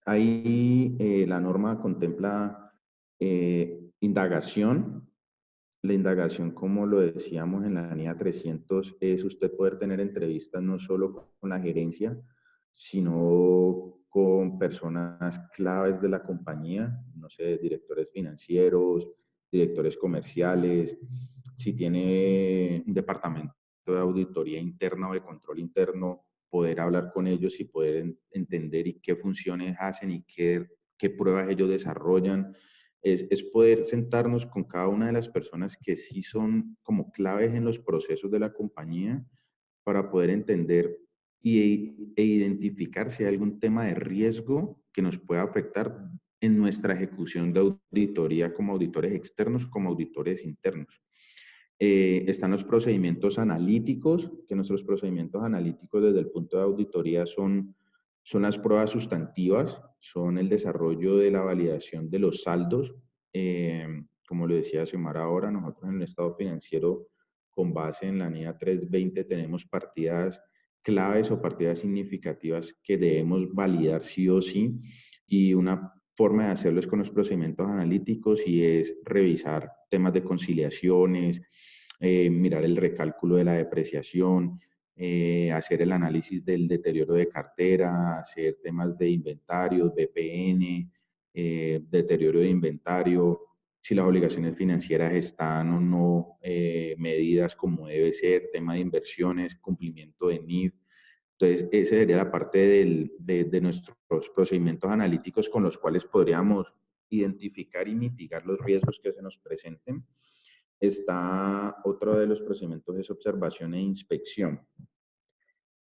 Ahí la norma contempla indagación. La indagación, como lo decíamos en la NIA 300, es usted poder tener entrevistas no solo con la gerencia, sino con personas claves de la compañía, no sé, directores financieros, directores comerciales, si tiene un departamento de auditoría interna o de control interno, poder hablar con ellos y poder entender y qué funciones hacen y qué pruebas ellos desarrollan. Es poder sentarnos con cada una de las personas que sí son como claves en los procesos de la compañía para poder entender e identificar si hay algún tema de riesgo que nos pueda afectar en nuestra ejecución de auditoría como auditores externos, como auditores internos. Están los procedimientos analíticos, que nuestros procedimientos analíticos desde el punto de auditoría son las pruebas sustantivas, son el desarrollo de la validación de los saldos. Como lo decía Xiomara ahora, nosotros en el estado financiero, con base en la NIA 320, tenemos partidas claves o partidas significativas que debemos validar sí o sí, y una forma de hacerlo es con los procedimientos analíticos, y es revisar temas de conciliaciones, mirar el recálculo de la depreciación, hacer el análisis del deterioro de cartera, hacer temas de inventarios, BPN, deterioro de inventario, si las obligaciones financieras están o no medidas como debe ser, tema de inversiones, cumplimiento de NIF. Entonces, esa sería la parte de nuestros procedimientos analíticos con los cuales podríamos identificar y mitigar los riesgos que se nos presenten. Está otro de los procedimientos, es observación e inspección.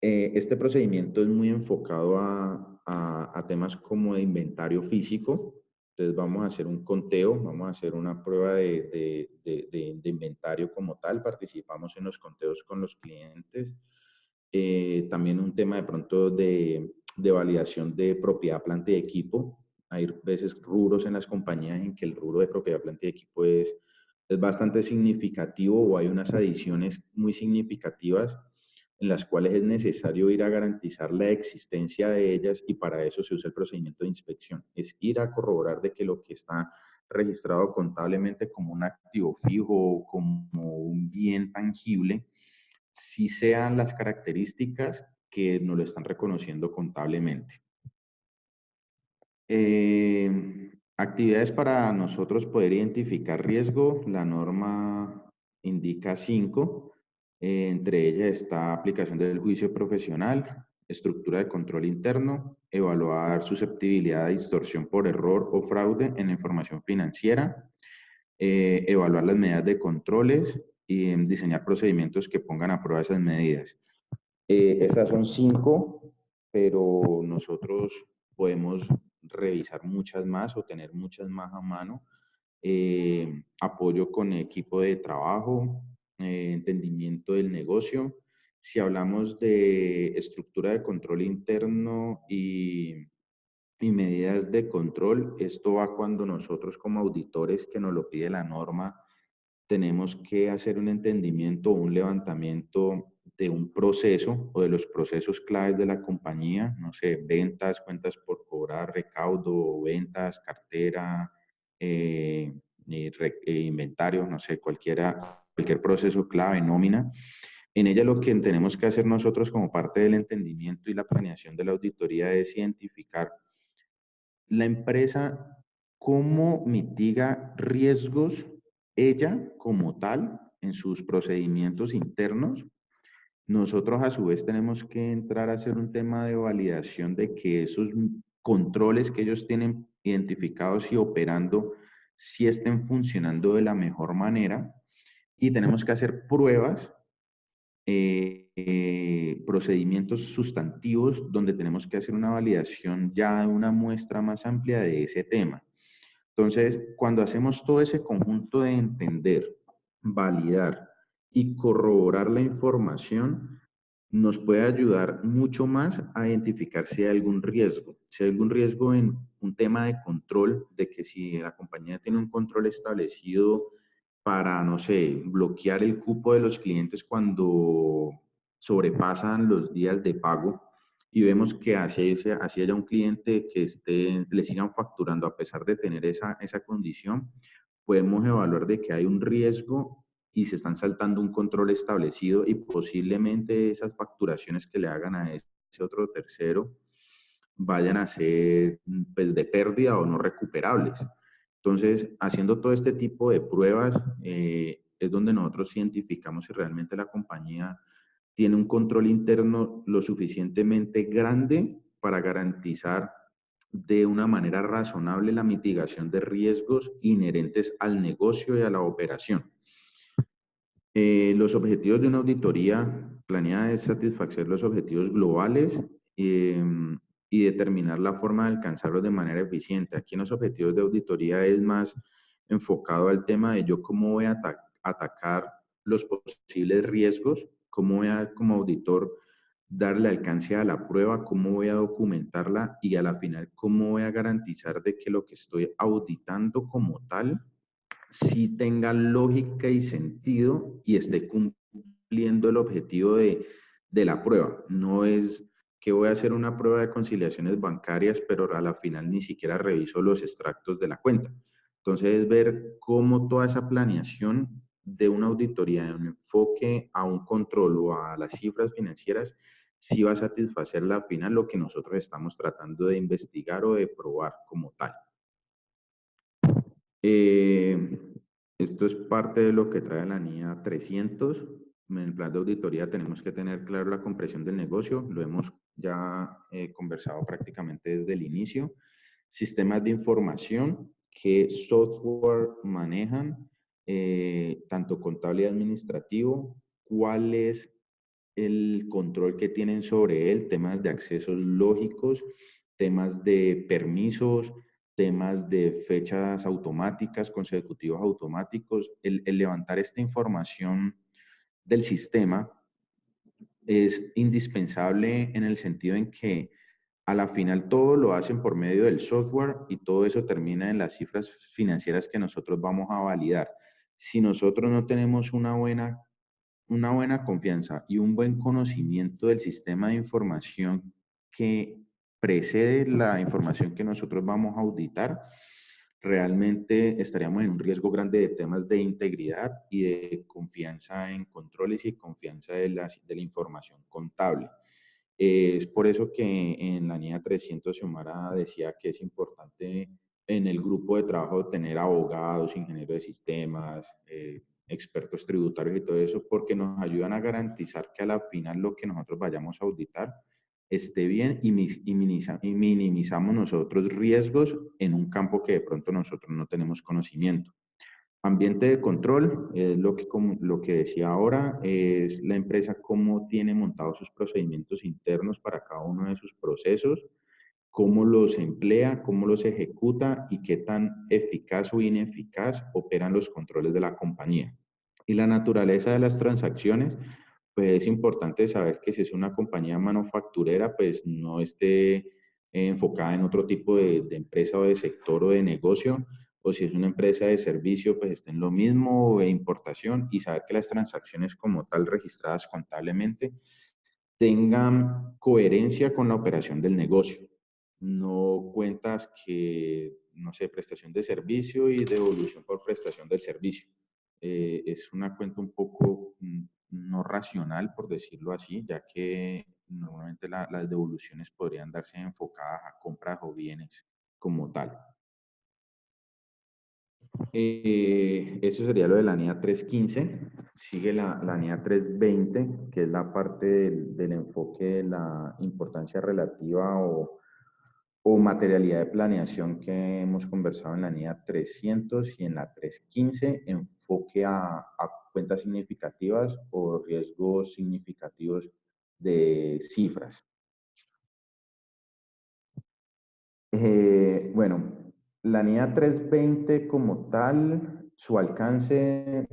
Este procedimiento es muy enfocado a temas como de inventario físico. Entonces vamos a hacer un conteo, vamos a hacer una prueba de inventario como tal, participamos en los conteos con los clientes. También un tema de pronto de validación de propiedad, planta y equipo. Hay veces rubros en las compañías en que el rubro de propiedad, planta y equipo es bastante significativo, o hay unas adiciones muy significativas en las cuales es necesario ir a garantizar la existencia de ellas, y para eso se usa el procedimiento de inspección. Es ir a corroborar de que lo que está registrado contablemente como un activo fijo o como un bien tangible, sí sean las características que nos lo están reconociendo contablemente. Actividades para nosotros poder identificar riesgo. La norma indica 5. Entre ellas está aplicación del juicio profesional, estructura de control interno, evaluar susceptibilidad de distorsión por error o fraude en la información financiera, evaluar las medidas de controles y diseñar procedimientos que pongan a prueba esas medidas. Estas son 5, pero nosotros podemos revisar muchas más o tener muchas más a mano. Apoyo con equipo de trabajo, entendimiento del negocio. Si hablamos de estructura de control interno y medidas de control, esto va cuando nosotros como auditores, que nos lo pide la norma, tenemos que hacer un entendimiento o un levantamiento de un proceso o de los procesos claves de la compañía, no sé, ventas, cuentas por cobrar, recaudo, ventas, cartera, inventario, no sé, cualquier proceso clave, nómina. En ella lo que tenemos que hacer nosotros como parte del entendimiento y la planeación de la auditoría es identificar la empresa cómo mitiga riesgos ella como tal en sus procedimientos internos. Nosotros a su vez tenemos que entrar a hacer un tema de validación de que esos controles que ellos tienen identificados y operando sí estén funcionando de la mejor manera, y tenemos que hacer pruebas, procedimientos sustantivos donde tenemos que hacer una validación ya de una muestra más amplia de ese tema. Entonces, cuando hacemos todo ese conjunto de entender, validar y corroborar la información, nos puede ayudar mucho más a identificar si hay algún riesgo. Si hay algún riesgo en un tema de control, de que si la compañía tiene un control establecido para, no sé, bloquear el cupo de los clientes cuando sobrepasan los días de pago, y vemos que así haya un cliente que le sigan facturando a pesar de tener esa condición, podemos evaluar de que hay un riesgo y se están saltando un control establecido, y posiblemente esas facturaciones que le hagan a ese otro tercero vayan a ser pues, de pérdida o no recuperables. Entonces, haciendo todo este tipo de pruebas, es donde nosotros identificamos si realmente la compañía tiene un control interno lo suficientemente grande para garantizar de una manera razonable la mitigación de riesgos inherentes al negocio y a la operación. Los objetivos de una auditoría planeada es satisfacer los objetivos globales y determinar la forma de alcanzarlos de manera eficiente. Aquí en los objetivos de auditoría es más enfocado al tema de yo cómo voy a atacar los posibles riesgos, cómo voy a, como auditor, darle alcance a la prueba, cómo voy a documentarla y a la final cómo voy a garantizar de que lo que estoy auditando como tal sí tenga lógica y sentido y esté cumpliendo el objetivo de la prueba. No es que voy a hacer una prueba de conciliaciones bancarias, pero a la final ni siquiera reviso los extractos de la cuenta. Entonces, es ver cómo toda esa planeación de una auditoría, de un enfoque a un control o a las cifras financieras, sí va a satisfacer la final lo que nosotros estamos tratando de investigar o de probar como tal. Esto es parte de lo que trae la NIA 300. En el plan de auditoría tenemos que tener claro la comprensión del negocio. Lo hemos ya conversado prácticamente desde el inicio. Sistemas de información, qué software manejan, tanto contable y administrativo, cuál es el control que tienen sobre él, temas de accesos lógicos, temas de permisos, temas de fechas automáticas, consecutivos automáticos. El levantar esta información del sistema es indispensable en el sentido en que a la final todo lo hacen por medio del software y todo eso termina en las cifras financieras que nosotros vamos a validar. Si nosotros no tenemos una buena confianza y un buen conocimiento del sistema de información que precede la información que nosotros vamos a auditar, realmente estaríamos en un riesgo grande de temas de integridad y de confianza en controles y confianza de la información contable. Es por eso que en la NIA 300 Xiomara decía que es importante en el grupo de trabajo tener abogados, ingenieros de sistemas, expertos tributarios y todo eso, porque nos ayudan a garantizar que a la final lo que nosotros vayamos a auditar esté bien y minimizamos nosotros riesgos en un campo que de pronto nosotros no tenemos conocimiento. Ambiente de control, es lo que decía ahora, es la empresa cómo tiene montados sus procedimientos internos para cada uno de sus procesos, cómo los emplea, cómo los ejecuta y qué tan eficaz o ineficaz operan los controles de la compañía. Y la naturaleza de las transacciones, pues es importante saber que si es una compañía manufacturera, pues no esté enfocada en otro tipo de empresa o de sector o de negocio, o si es una empresa de servicio, pues esté en lo mismo, de importación, y saber que las transacciones como tal registradas contablemente tengan coherencia con la operación del negocio. No cuentas que, no sé, prestación de servicio y devolución por prestación del servicio. Es una cuenta un poco no racional, por decirlo así, ya que normalmente las devoluciones podrían darse enfocadas a compras o bienes como tal. Eso sería lo de la NIA 315. Sigue la NIA 320, que es la parte del enfoque de la importancia relativa o materialidad de planeación que hemos conversado en la NIA 300 y en la 315, enfoque a cuentas significativas o riesgos significativos de cifras. Bueno, la NIA 320 como tal, su alcance,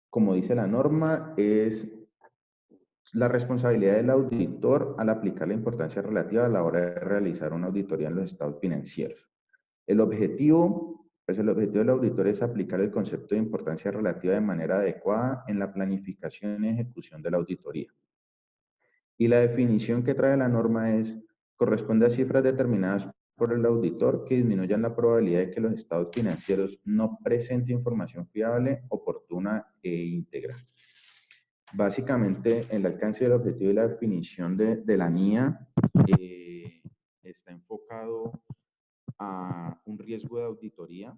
como dice la norma, es La responsabilidad del auditor al aplicar la importancia relativa a la hora de realizar una auditoría en los estados financieros. El objetivo del auditor es aplicar el concepto de importancia relativa de manera adecuada en la planificación y ejecución de la auditoría. Y la definición que trae la norma es, corresponde a cifras determinadas por el auditor que disminuyan la probabilidad de que los estados financieros no presenten información fiable, oportuna e íntegra. Básicamente, el alcance del objetivo y la definición de la NIA está enfocado a un riesgo de auditoría,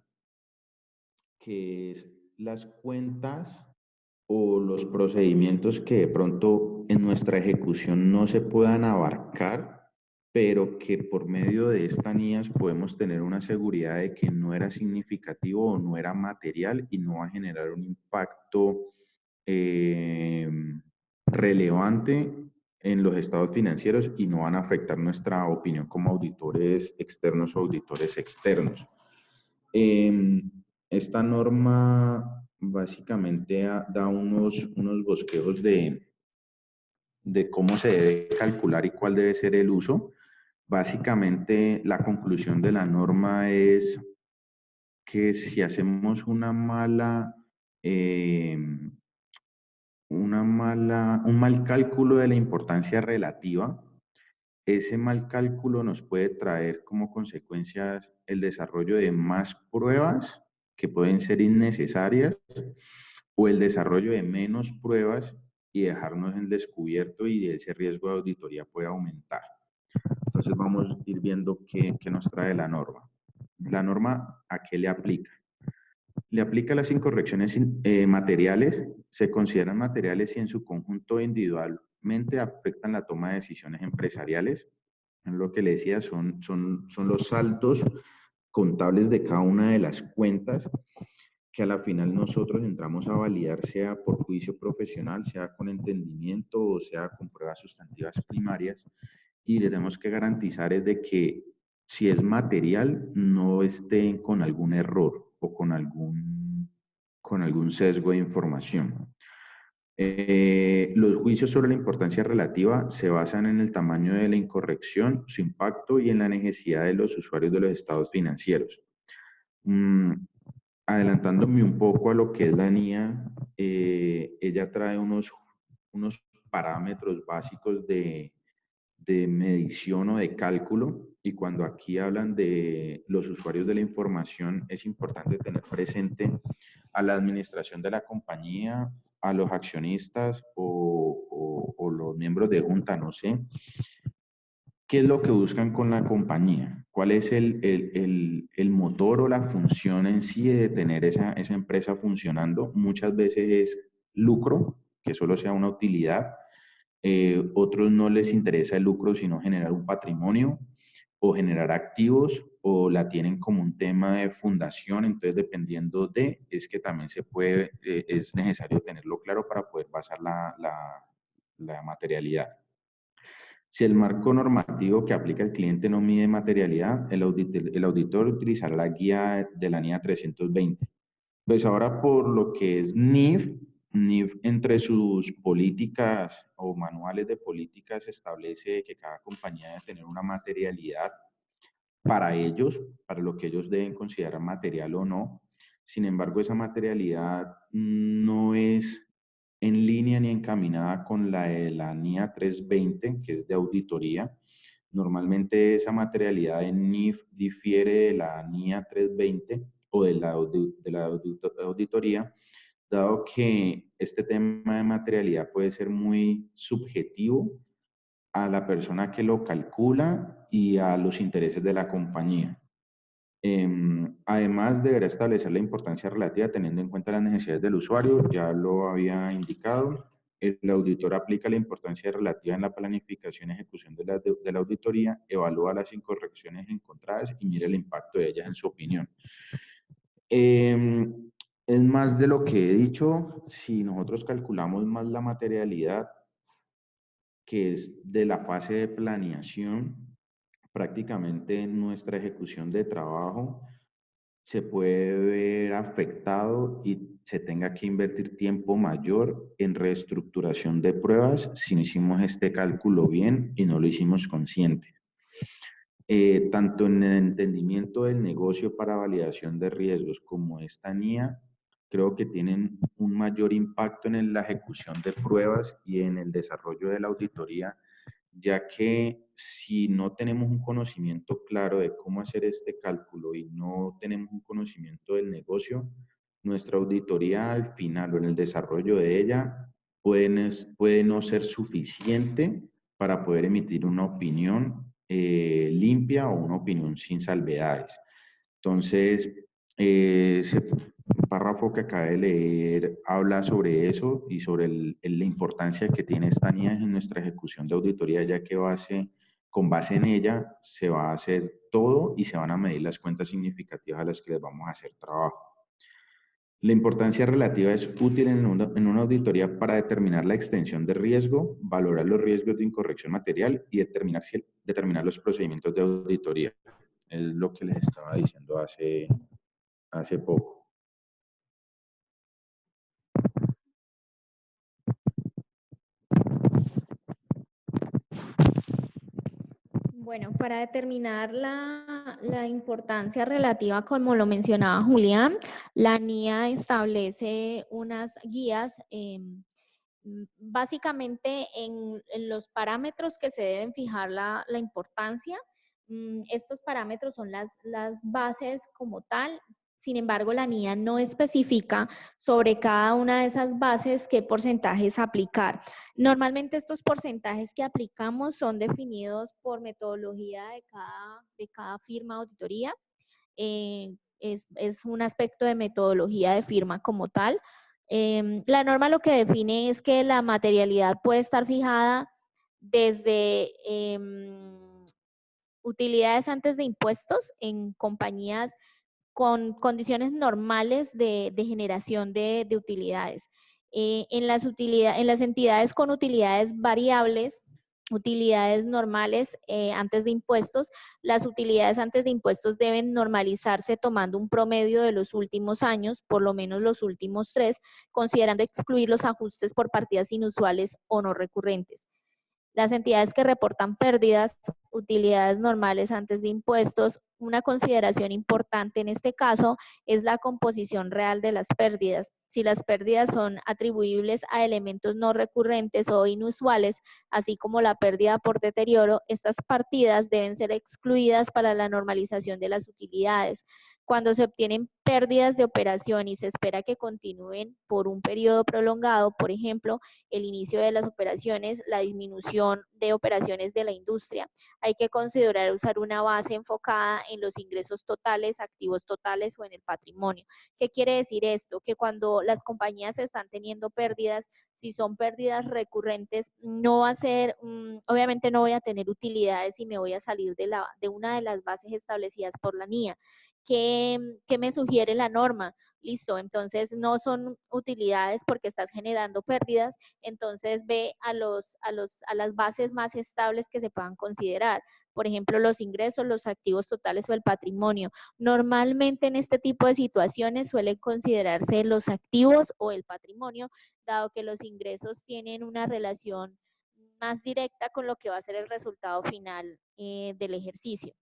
que es las cuentas o los procedimientos que de pronto en nuestra ejecución no se puedan abarcar, pero que por medio de esta NIA podemos tener una seguridad de que no era significativo o no era material y no va a generar un impacto relevante en los estados financieros y no van a afectar nuestra opinión como auditores externos o auditores externos. Esta norma básicamente da unos bosquejos de cómo se debe calcular y cuál debe ser el uso. Básicamente, la conclusión de la norma es que si hacemos un mal cálculo de la importancia relativa, ese mal cálculo nos puede traer como consecuencias el desarrollo de más pruebas que pueden ser innecesarias o el desarrollo de menos pruebas y dejarnos en descubierto y ese riesgo de auditoría puede aumentar. Entonces vamos a ir viendo qué nos trae la norma. La norma, ¿a qué le aplica? Le aplica las incorrecciones materiales, se consideran materiales si en su conjunto individualmente afectan la toma de decisiones empresariales. Lo que le decía son los saldos contables de cada una de las cuentas que a la final nosotros entramos a validar, sea por juicio profesional, sea con entendimiento o sea con pruebas sustantivas primarias, y le tenemos que garantizar es de que si es material no estén con algún error o con algún sesgo de información. Los juicios sobre la importancia relativa se basan en el tamaño de la incorrección, su impacto y en la necesidad de los usuarios de los estados financieros. Adelantándome un poco a lo que es la NIA, ella trae unos parámetros básicos de medición o de cálculo, y cuando aquí hablan de los usuarios de la información es importante tener presente a la administración de la compañía, a los accionistas o los miembros de junta, no sé. ¿Qué es lo que buscan con la compañía? ¿Cuál es el motor o la función en sí de tener esa empresa funcionando? Muchas veces es lucro, que solo sea una utilidad. Otros no les interesa el lucro, sino generar un patrimonio o generar activos, o la tienen como un tema de fundación. Entonces, dependiendo es que también es necesario tenerlo claro para poder basar la materialidad. Si el marco normativo que aplica el cliente no mide materialidad, el auditor utilizará la guía de la NIA 320. Pues ahora por lo que es NIF entre sus políticas o manuales de políticas establece que cada compañía debe tener una materialidad para ellos, para lo que ellos deben considerar material o no. Sin embargo, esa materialidad no es en línea ni encaminada con la de la NIA 320, que es de auditoría. Normalmente esa materialidad en NIF difiere de la NIA 320 o de la auditoría, dado que este tema de materialidad puede ser muy subjetivo a la persona que lo calcula y a los intereses de la compañía. Además, deberá establecer la importancia relativa teniendo en cuenta las necesidades del usuario, ya lo había indicado. El auditor aplica la importancia relativa en la planificación y ejecución de la auditoría, evalúa las incorrecciones encontradas y mira el impacto de ellas en su opinión. Es más de lo que he dicho. Si nosotros calculamos más la materialidad, que es de la fase de planeación, prácticamente nuestra ejecución de trabajo se puede ver afectado y se tenga que invertir tiempo mayor en reestructuración de pruebas si no hicimos este cálculo bien y no lo hicimos consciente. Tanto en el entendimiento del negocio para validación de riesgos como esta NIA, creo que tienen un mayor impacto en la ejecución de pruebas y en el desarrollo de la auditoría, ya que si no tenemos un conocimiento claro de cómo hacer este cálculo y no tenemos un conocimiento del negocio, nuestra auditoría al final o en el desarrollo de ella puede no ser suficiente para poder emitir una opinión limpia o una opinión sin salvedades. Entonces, ese párrafo que acabé de leer habla sobre eso y sobre la importancia que tiene esta NIA en nuestra ejecución de auditoría, ya que con base en ella se va a hacer todo y se van a medir las cuentas significativas a las que les vamos a hacer trabajo. La importancia relativa es útil en una auditoría para determinar la extensión de riesgo, valorar los riesgos de incorrección material y determinar los procedimientos de auditoría. Es lo que les estaba diciendo hace poco. Bueno, para determinar la importancia relativa, como lo mencionaba Julián, la NIA establece unas guías básicamente en los parámetros que se deben fijar la importancia. Estos parámetros son las bases como tal. Sin embargo, la NIA no especifica sobre cada una de esas bases qué porcentajes aplicar. Normalmente estos porcentajes que aplicamos son definidos por metodología de cada firma de auditoría. Es un aspecto de metodología de firma como tal. La norma lo que define es que la materialidad puede estar fijada desde utilidades antes de impuestos en compañías con condiciones normales de generación de utilidades. En las entidades con utilidades variables, utilidades normales antes de impuestos, las utilidades antes de impuestos deben normalizarse tomando un promedio de los últimos años, por lo menos los últimos 3, considerando excluir los ajustes por partidas inusuales o no recurrentes. Las entidades que reportan pérdidas, utilidades normales antes de impuestos, una consideración importante en este caso es la composición real de las pérdidas. Si las pérdidas son atribuibles a elementos no recurrentes o inusuales, así como la pérdida por deterioro, estas partidas deben ser excluidas para la normalización de las utilidades. Cuando se obtienen pérdidas de operación y se espera que continúen por un periodo prolongado, por ejemplo, el inicio de las operaciones, la disminución de operaciones de la industria, hay que considerar usar una base enfocada en los ingresos totales, activos totales o en el patrimonio. ¿Qué quiere decir esto? Que cuando las compañías están teniendo pérdidas, si son pérdidas recurrentes, no va a ser, obviamente no voy a tener utilidades y me voy a salir de una de las bases establecidas por la NIA. ¿Qué me sugiere la norma? Listo, entonces no son utilidades porque estás generando pérdidas, entonces ve a las bases más estables que se puedan considerar. Por ejemplo, los ingresos, los activos totales o el patrimonio. Normalmente en este tipo de situaciones suelen considerarse los activos o el patrimonio, dado que los ingresos tienen una relación más directa con lo que va a ser el resultado final del ejercicio.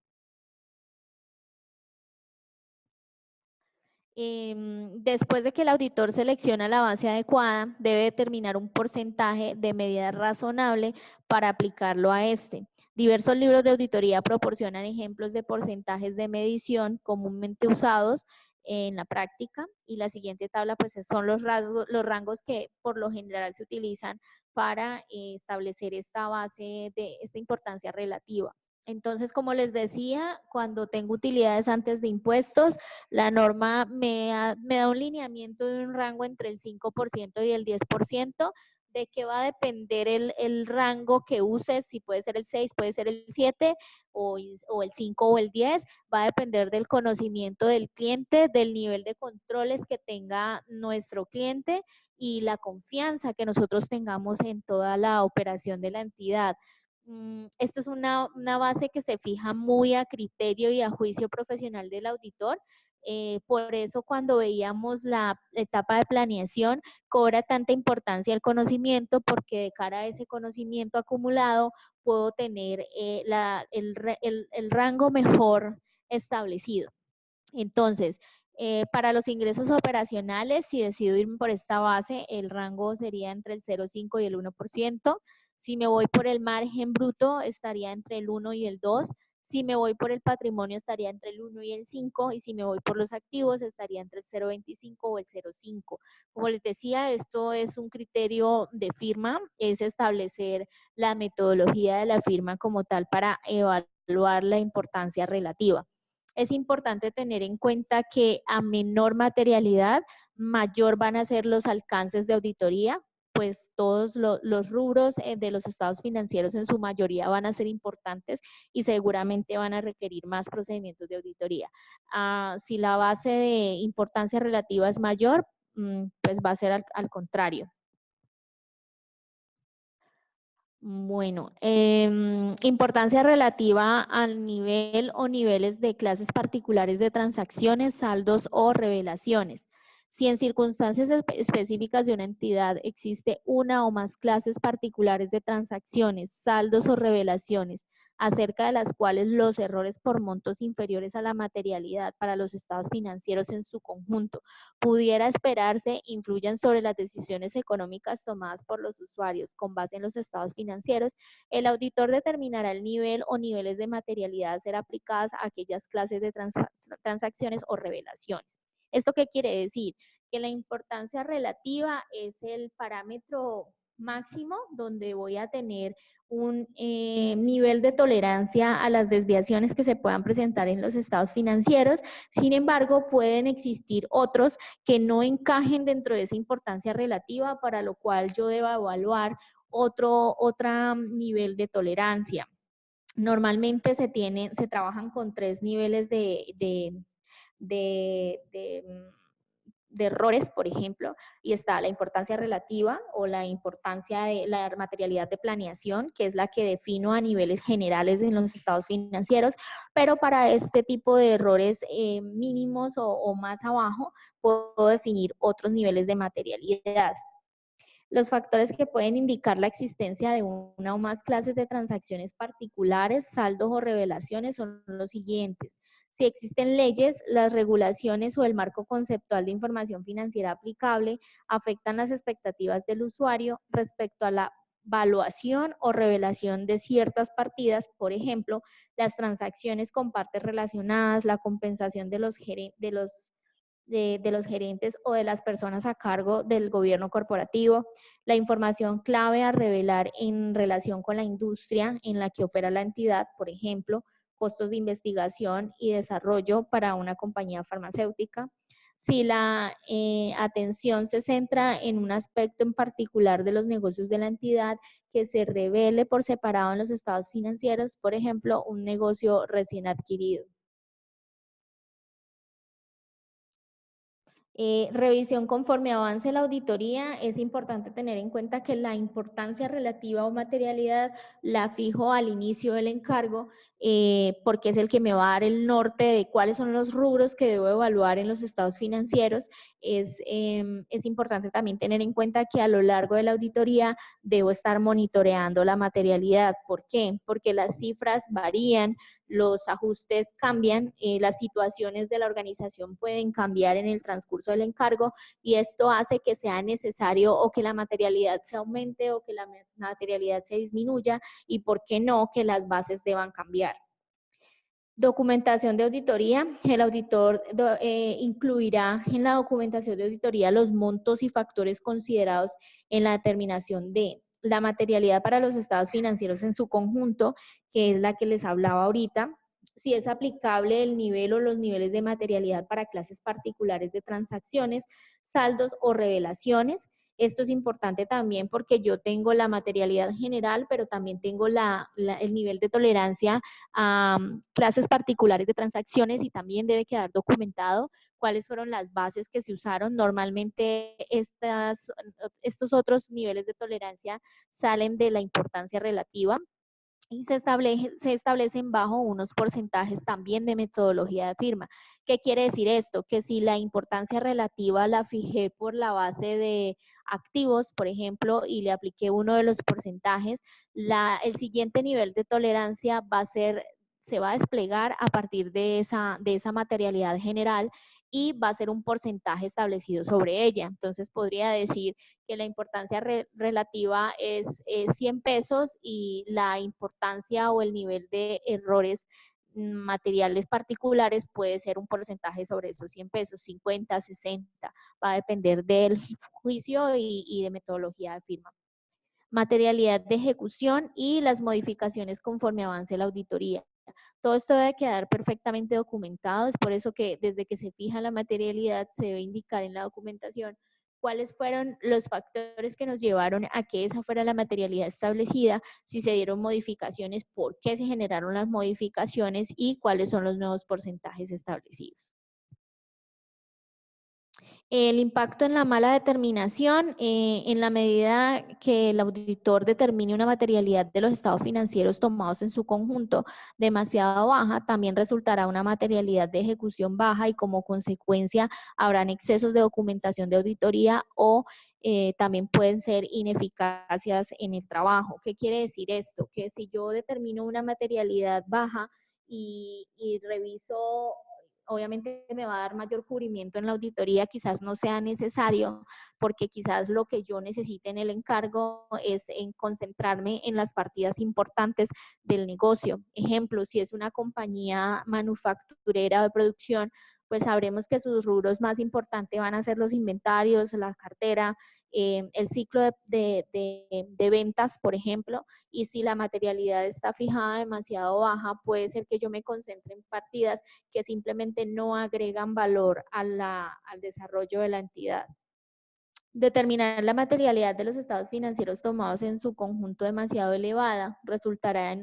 Después de que el auditor selecciona la base adecuada, debe determinar un porcentaje de medida razonable para aplicarlo a este. Diversos libros de auditoría proporcionan ejemplos de porcentajes de medición comúnmente usados en la práctica, y la siguiente tabla pues son los rangos que por lo general se utilizan para establecer esta base de esta importancia relativa. Entonces, como les decía, cuando tengo utilidades antes de impuestos, la norma me da un lineamiento de un rango entre el 5% y el 10%. ¿De qué va a depender el rango que uses? Si puede ser el 6, puede ser el 7 o el 5 o el 10. Va a depender del conocimiento del cliente, del nivel de controles que tenga nuestro cliente y la confianza que nosotros tengamos en toda la operación de la entidad. Esta es una base que se fija muy a criterio y a juicio profesional del auditor. Por eso cuando veíamos la etapa de planeación, cobra tanta importancia el conocimiento, porque de cara a ese conocimiento acumulado puedo tener el rango mejor establecido. Entonces, para los ingresos operacionales, si decido irme por esta base, el rango sería entre el 0,5 y el 1%. Si me voy por el margen bruto, estaría entre el 1 y el 2. Si me voy por el patrimonio, estaría entre el 1 y el 5. Y si me voy por los activos, estaría entre el 0,25 o el 0,5. Como les decía, esto es un criterio de firma, es establecer la metodología de la firma como tal para evaluar la importancia relativa. Es importante tener en cuenta que a menor materialidad, mayor van a ser los alcances de auditoría, pues todos los rubros de los estados financieros en su mayoría van a ser importantes y seguramente van a requerir más procedimientos de auditoría. Si la base de importancia relativa es mayor, pues va a ser al contrario. Bueno, importancia relativa al nivel o niveles de clases particulares de transacciones, saldos o revelaciones. Si en circunstancias específicas de una entidad existe una o más clases particulares de transacciones, saldos o revelaciones, acerca de las cuales los errores por montos inferiores a la materialidad para los estados financieros en su conjunto pudiera esperarse influyan sobre las decisiones económicas tomadas por los usuarios con base en los estados financieros, el auditor determinará el nivel o niveles de materialidad a ser aplicadas a aquellas clases de transacciones o revelaciones. ¿Esto qué quiere decir? Que la importancia relativa es el parámetro máximo donde voy a tener un nivel de tolerancia a las desviaciones que se puedan presentar en los estados financieros. Sin embargo, pueden existir otros que no encajen dentro de esa importancia relativa, para lo cual yo debo evaluar otro nivel de tolerancia. Normalmente se trabajan con 3 niveles de errores, por ejemplo, y está la importancia relativa o la importancia de la materialidad de planeación, que es la que defino a niveles generales en los estados financieros, pero para este tipo de errores mínimos o más abajo, puedo definir otros niveles de materialidad. Los factores que pueden indicar la existencia de una o más clases de transacciones particulares, saldos o revelaciones son los siguientes. Si existen leyes, las regulaciones o el marco conceptual de información financiera aplicable afectan las expectativas del usuario respecto a la valuación o revelación de ciertas partidas, por ejemplo, las transacciones con partes relacionadas, la compensación de los gerentes o de las personas a cargo del gobierno corporativo, la información clave a revelar en relación con la industria en la que opera la entidad, por ejemplo, costos de investigación y desarrollo para una compañía farmacéutica. Si la atención se centra en un aspecto en particular de los negocios de la entidad que se revele por separado en los estados financieros, por ejemplo, un negocio recién adquirido. Revisión conforme avance la auditoría. Es importante tener en cuenta que la importancia relativa o materialidad la fijo al inicio del encargo, porque es el que me va a dar el norte de cuáles son los rubros que debo evaluar en los estados financieros. Es importante también tener en cuenta que a lo largo de la auditoría debo estar monitoreando la materialidad. ¿Por qué? Porque las cifras varían, los ajustes cambian, las situaciones de la organización pueden cambiar en el transcurso del encargo, y esto hace que sea necesario o que la materialidad se aumente o que la materialidad se disminuya, y por qué no, que las bases deban cambiar. Documentación de auditoría. El auditor incluirá en la documentación de auditoría los montos y factores considerados en la determinación de la materialidad para los estados financieros en su conjunto, que es la que les hablaba ahorita. Si es aplicable el nivel o los niveles de materialidad para clases particulares de transacciones, saldos o revelaciones. Esto es importante también porque yo tengo la materialidad general, pero también tengo el nivel de tolerancia a clases particulares de transacciones, y también debe quedar documentado cuáles fueron las bases que se usaron. Normalmente estos otros niveles de tolerancia salen de la importancia relativa. y se establecen bajo unos porcentajes también de metodología de firma. ¿Qué quiere decir esto? Que si la importancia relativa la fijé por la base de activos, por ejemplo, y le apliqué uno de los porcentajes, el siguiente nivel de tolerancia se va a desplegar a partir de esa materialidad general y va a ser un porcentaje establecido sobre ella. Entonces podría decir que la importancia relativa es 100 pesos y la importancia o el nivel de errores materiales particulares puede ser un porcentaje sobre esos 100 pesos, 50, 60, va a depender del juicio y de metodología de firma. Materialidad de ejecución y las modificaciones conforme avance la auditoría. Todo esto debe quedar perfectamente documentado, es por eso que desde que se fija la materialidad se debe indicar en la documentación cuáles fueron los factores que nos llevaron a que esa fuera la materialidad establecida, si se dieron modificaciones, por qué se generaron las modificaciones y cuáles son los nuevos porcentajes establecidos. El impacto en la mala determinación, en la medida que el auditor determine una materialidad de los estados financieros tomados en su conjunto demasiado baja, también resultará una materialidad de ejecución baja y como consecuencia habrán excesos de documentación de auditoría o también pueden ser ineficacias en el trabajo. ¿Qué quiere decir esto? Que si yo determino una materialidad baja y reviso, obviamente me va a dar mayor cubrimiento en la auditoría, quizás no sea necesario, porque quizás lo que yo necesite en el encargo es en concentrarme en las partidas importantes del negocio. Ejemplo, si es una compañía manufacturera de producción, pues sabremos que sus rubros más importantes van a ser los inventarios, la cartera, el ciclo de ventas, por ejemplo, y si la materialidad está fijada demasiado baja, puede ser que yo me concentre en partidas que simplemente no agregan valor al desarrollo de la entidad. Determinar la materialidad de los estados financieros tomados en su conjunto demasiado elevada resultará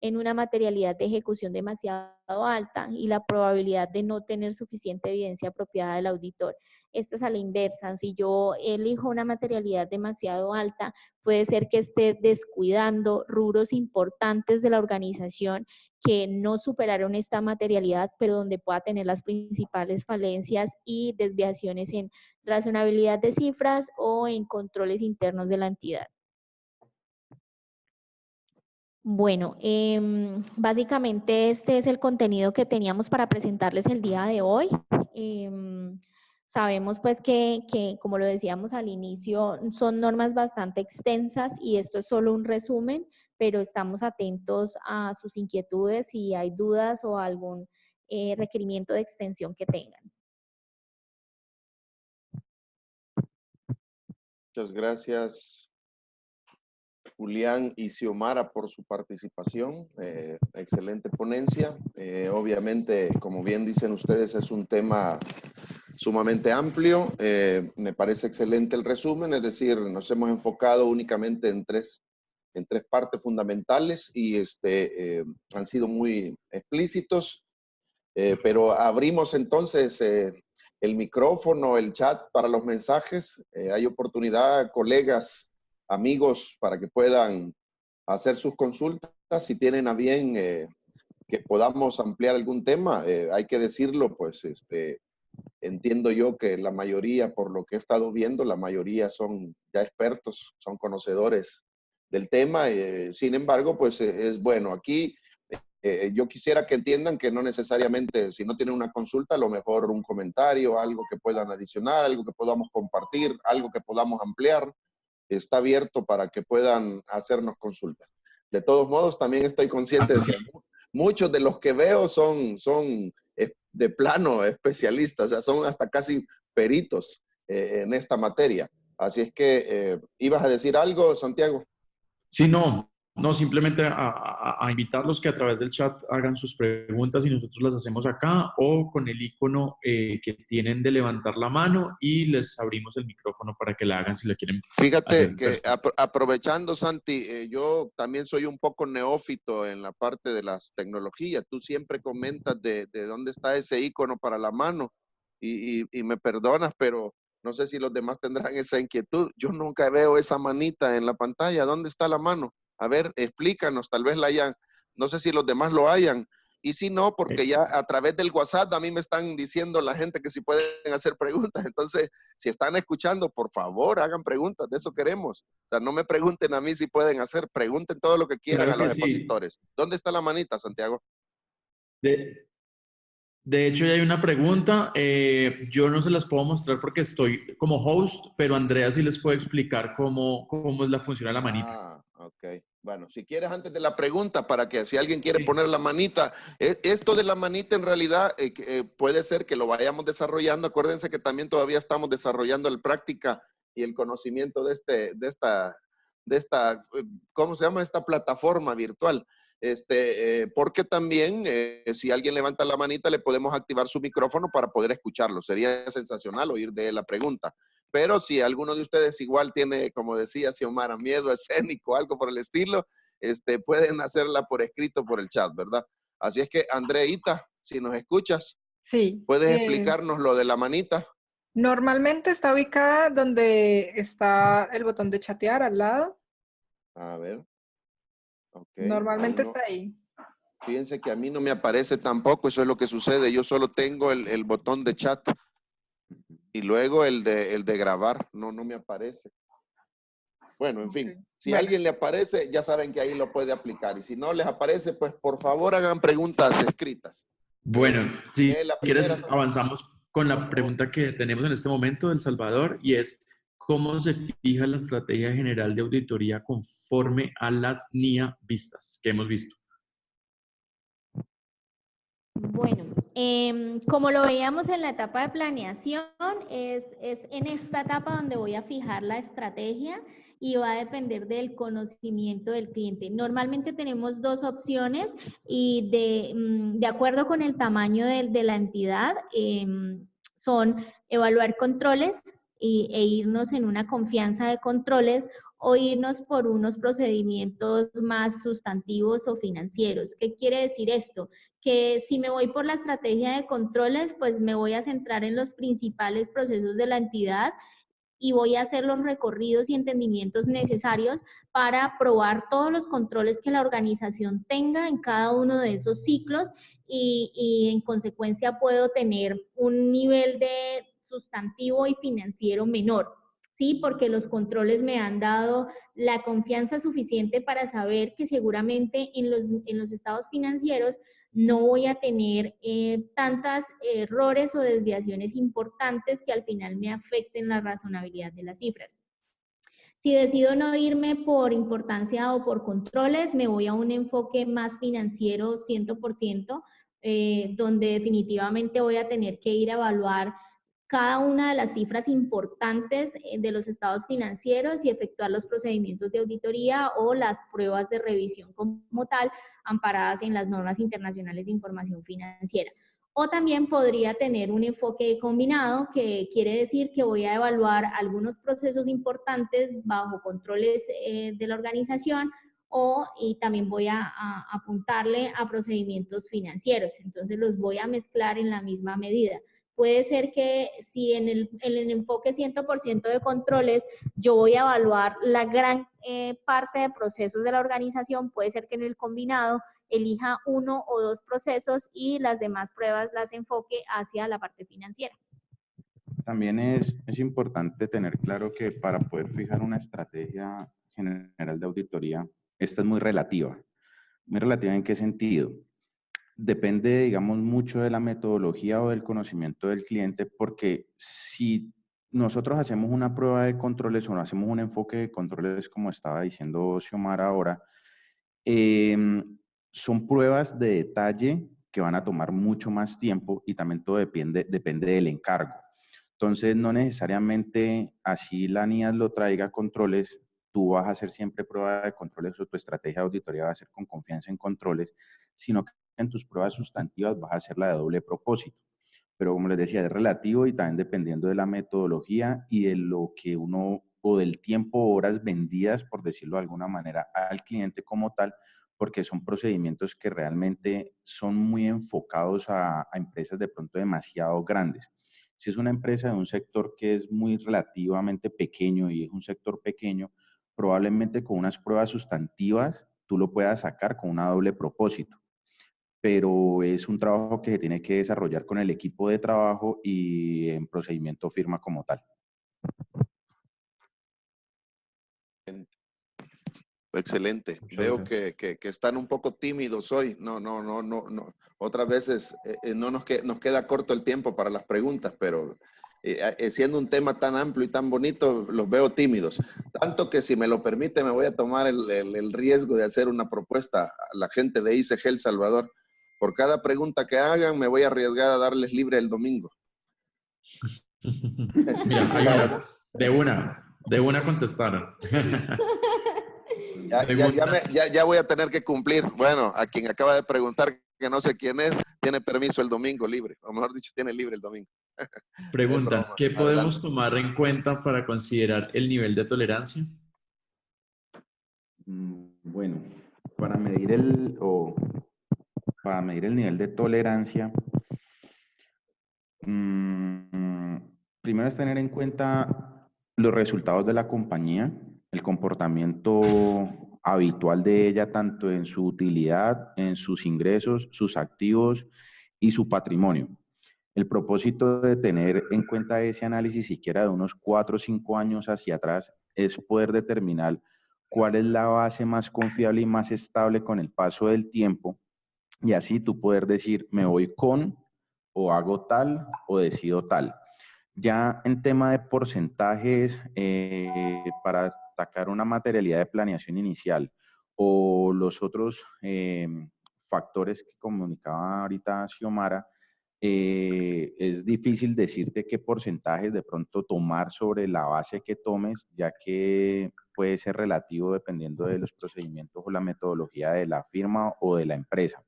en una materialidad de ejecución demasiado alta y la probabilidad de no tener suficiente evidencia apropiada del auditor. Esta es a la inversa. Si yo elijo una materialidad demasiado alta, puede ser que esté descuidando rubros importantes de la organización que no superaron esta materialidad, pero donde pueda tener las principales falencias y desviaciones en razonabilidad de cifras o en controles internos de la entidad. Bueno, básicamente este es el contenido que teníamos para presentarles el día de hoy. Sabemos pues que, como lo decíamos al inicio, son normas bastante extensas y esto es solo un resumen, pero estamos atentos a sus inquietudes si hay dudas o algún requerimiento de extensión que tengan. Muchas gracias, Julián y Xiomara, por su participación. Excelente ponencia. Obviamente, como bien dicen ustedes, es un tema sumamente amplio. Me parece excelente el resumen, es decir, nos hemos enfocado únicamente en tres partes fundamentales y han sido muy explícitos. Pero abrimos entonces el micrófono, el chat para los mensajes. Hay oportunidad, colegas, amigos, para que puedan hacer sus consultas. Si tienen a bien que podamos ampliar algún tema, hay que decirlo, pues entiendo yo que la mayoría, por lo que he estado viendo, la mayoría son ya expertos, son conocedores del tema. Sin embargo, pues es bueno. Aquí yo quisiera que entiendan que no necesariamente, si no tienen una consulta, a lo mejor un comentario, algo que puedan adicionar, algo que podamos compartir, algo que podamos ampliar, está abierto para que puedan hacernos consultas. De todos modos, también estoy consciente de que muchos de los que veo son de plano especialistas, o sea, son hasta casi peritos en esta materia. Así es que, ¿ibas a decir algo, Santiago? Sí, no, simplemente a invitarlos que a través del chat hagan sus preguntas y nosotros las hacemos acá o con el icono que tienen de levantar la mano y les abrimos el micrófono para que la hagan si la quieren. Fíjate que aprovechando, Santi, yo también soy un poco neófito en la parte de las tecnologías. Tú siempre comentas de dónde está ese icono para la mano y me perdonas, pero no sé si los demás tendrán esa inquietud. Yo nunca veo esa manita en la pantalla. ¿Dónde está la mano? A ver, explícanos, tal vez la hayan, no sé si los demás lo hayan. Y si no, porque ya a través del WhatsApp a mí me están diciendo la gente que si pueden hacer preguntas. Entonces, si están escuchando, por favor, hagan preguntas, de eso queremos. O sea, no me pregunten a mí si pueden hacer, pregunten todo lo que quieran Claro a los que sí. expositores. ¿Dónde está la manita, Santiago? De, de hecho, ya hay una pregunta. Yo no se las puedo mostrar porque estoy como host, pero Andrea sí les puede explicar cómo es la función de la manita. Ah, ok. Bueno, si quieres antes de la pregunta, para que si alguien quiere Sí. poner la manita, esto de la manita en realidad puede ser que lo vayamos desarrollando. Acuérdense que también todavía estamos desarrollando la práctica y el conocimiento de esta, ¿cómo se llama? Esta plataforma virtual. Porque también si alguien levanta la manita le podemos activar su micrófono para poder escucharlo. Sería sensacional oír de la pregunta. Pero si alguno de ustedes igual tiene, como decía Xiomara, miedo escénico, algo por el estilo, pueden hacerla por escrito, por el chat, ¿verdad? Así es que, Andreita, si nos escuchas, Sí. ¿puedes explicarnos lo de la manita? Normalmente está ubicada donde está el botón de chatear al lado. A ver. Ok. Normalmente No, está ahí. fíjense que a mí no me aparece tampoco, eso es lo que sucede. Yo solo tengo el botón de chat y luego el de grabar. No me aparece. Bueno, en fin, si a Bueno. alguien le aparece, ya saben que ahí lo puede aplicar. Y si no les aparece, pues por favor hagan preguntas escritas. Bueno, si La quieres, primera, avanzamos con la pregunta que tenemos en este momento del Salvador y es, ¿cómo se fija la estrategia general de auditoría conforme a las NIA vistas que hemos visto? Bueno, como lo veíamos en la etapa de planeación, es en esta etapa donde voy a fijar la estrategia y va a depender del conocimiento del cliente. Normalmente tenemos dos opciones y de acuerdo con el tamaño de la entidad, son evaluar controles e irnos en una confianza de controles o irnos por unos procedimientos más sustantivos o financieros. ¿Qué quiere decir esto? Que si me voy por la estrategia de controles, pues me voy a centrar en los principales procesos de la entidad y voy a hacer los recorridos y entendimientos necesarios para probar todos los controles que la organización tenga en cada uno de esos ciclos y en consecuencia puedo tener un nivel de sustantivo y financiero menor. Sí, porque los controles me han dado la confianza suficiente para saber que seguramente en los estados financieros no voy a tener tantos errores o desviaciones importantes que al final me afecten la razonabilidad de las cifras. Si decido no irme por importancia o por controles, me voy a un enfoque más financiero 100%, donde definitivamente voy a tener que ir a evaluar cada una de las cifras importantes de los estados financieros y efectuar los procedimientos de auditoría o las pruebas de revisión como tal, amparadas en las normas internacionales de información financiera. O también podría tener un enfoque combinado, que quiere decir que voy a evaluar algunos procesos importantes bajo controles de la organización y también voy a apuntarle a procedimientos financieros. Entonces los voy a mezclar en la misma medida. Puede ser que si en el enfoque 100% de controles yo voy a evaluar la gran parte de procesos de la organización, puede ser que en el combinado elija uno o dos procesos y las demás pruebas las enfoque hacia la parte financiera. También es importante tener claro que para poder fijar una estrategia general de auditoría, esta es muy relativa. ¿Muy relativa en qué sentido? Depende, digamos, mucho de la metodología o del conocimiento del cliente, porque si nosotros hacemos una prueba de controles o no hacemos un enfoque de controles, como estaba diciendo Xiomara ahora, son pruebas de detalle que van a tomar mucho más tiempo y también todo depende del encargo. Entonces, no necesariamente así la NIAS lo traiga controles, tú vas a hacer siempre prueba de controles o tu estrategia de auditoría va a ser con confianza en controles, sino que en tus pruebas sustantivas vas a hacer la de doble propósito. Pero como les decía, es relativo y también dependiendo de la metodología y de lo que uno, o del tiempo, horas vendidas, por decirlo de alguna manera, al cliente como tal, porque son procedimientos que realmente son muy enfocados a empresas de pronto demasiado grandes. Si es una empresa de un sector que es muy relativamente pequeño y es un sector pequeño, probablemente con unas pruebas sustantivas tú lo puedas sacar con una doble propósito, pero es un trabajo que se tiene que desarrollar con el equipo de trabajo y en procedimiento firma como tal. Excelente. Muchas Veo gracias. que están un poco tímidos hoy. No. Otras veces no nos queda corto el tiempo para las preguntas, pero siendo un tema tan amplio y tan bonito, los veo tímidos. Tanto que si me lo permite, me voy a tomar el riesgo de hacer una propuesta a la gente de ICG El Salvador. Por cada pregunta que hagan, me voy a arriesgar a darles libre el domingo. Mira, hay una. De una contestaron. Ya voy a tener que cumplir. Bueno, a quien acaba de preguntar, que no sé quién es, tiene permiso el domingo libre. O mejor dicho, tiene libre el domingo. Es Pregunta, broma. ¿qué Adelante. podemos tomar en cuenta para considerar el nivel de tolerancia? Bueno, para medir el nivel de tolerancia, primero es tener en cuenta los resultados de la compañía, el comportamiento habitual de ella, tanto en su utilidad, en sus ingresos, sus activos y su patrimonio. El propósito de tener en cuenta ese análisis siquiera de unos 4 o 5 años hacia atrás es poder determinar cuál es la base más confiable y más estable con el paso del tiempo, y así tú poder decir, me voy con, o hago tal, o decido tal. Ya en tema de porcentajes, para sacar una materialidad de planeación inicial o los otros factores que comunicaba ahorita Xiomara, es difícil decirte qué porcentajes de pronto tomar sobre la base que tomes, ya que puede ser relativo dependiendo de los procedimientos o la metodología de la firma o de la empresa.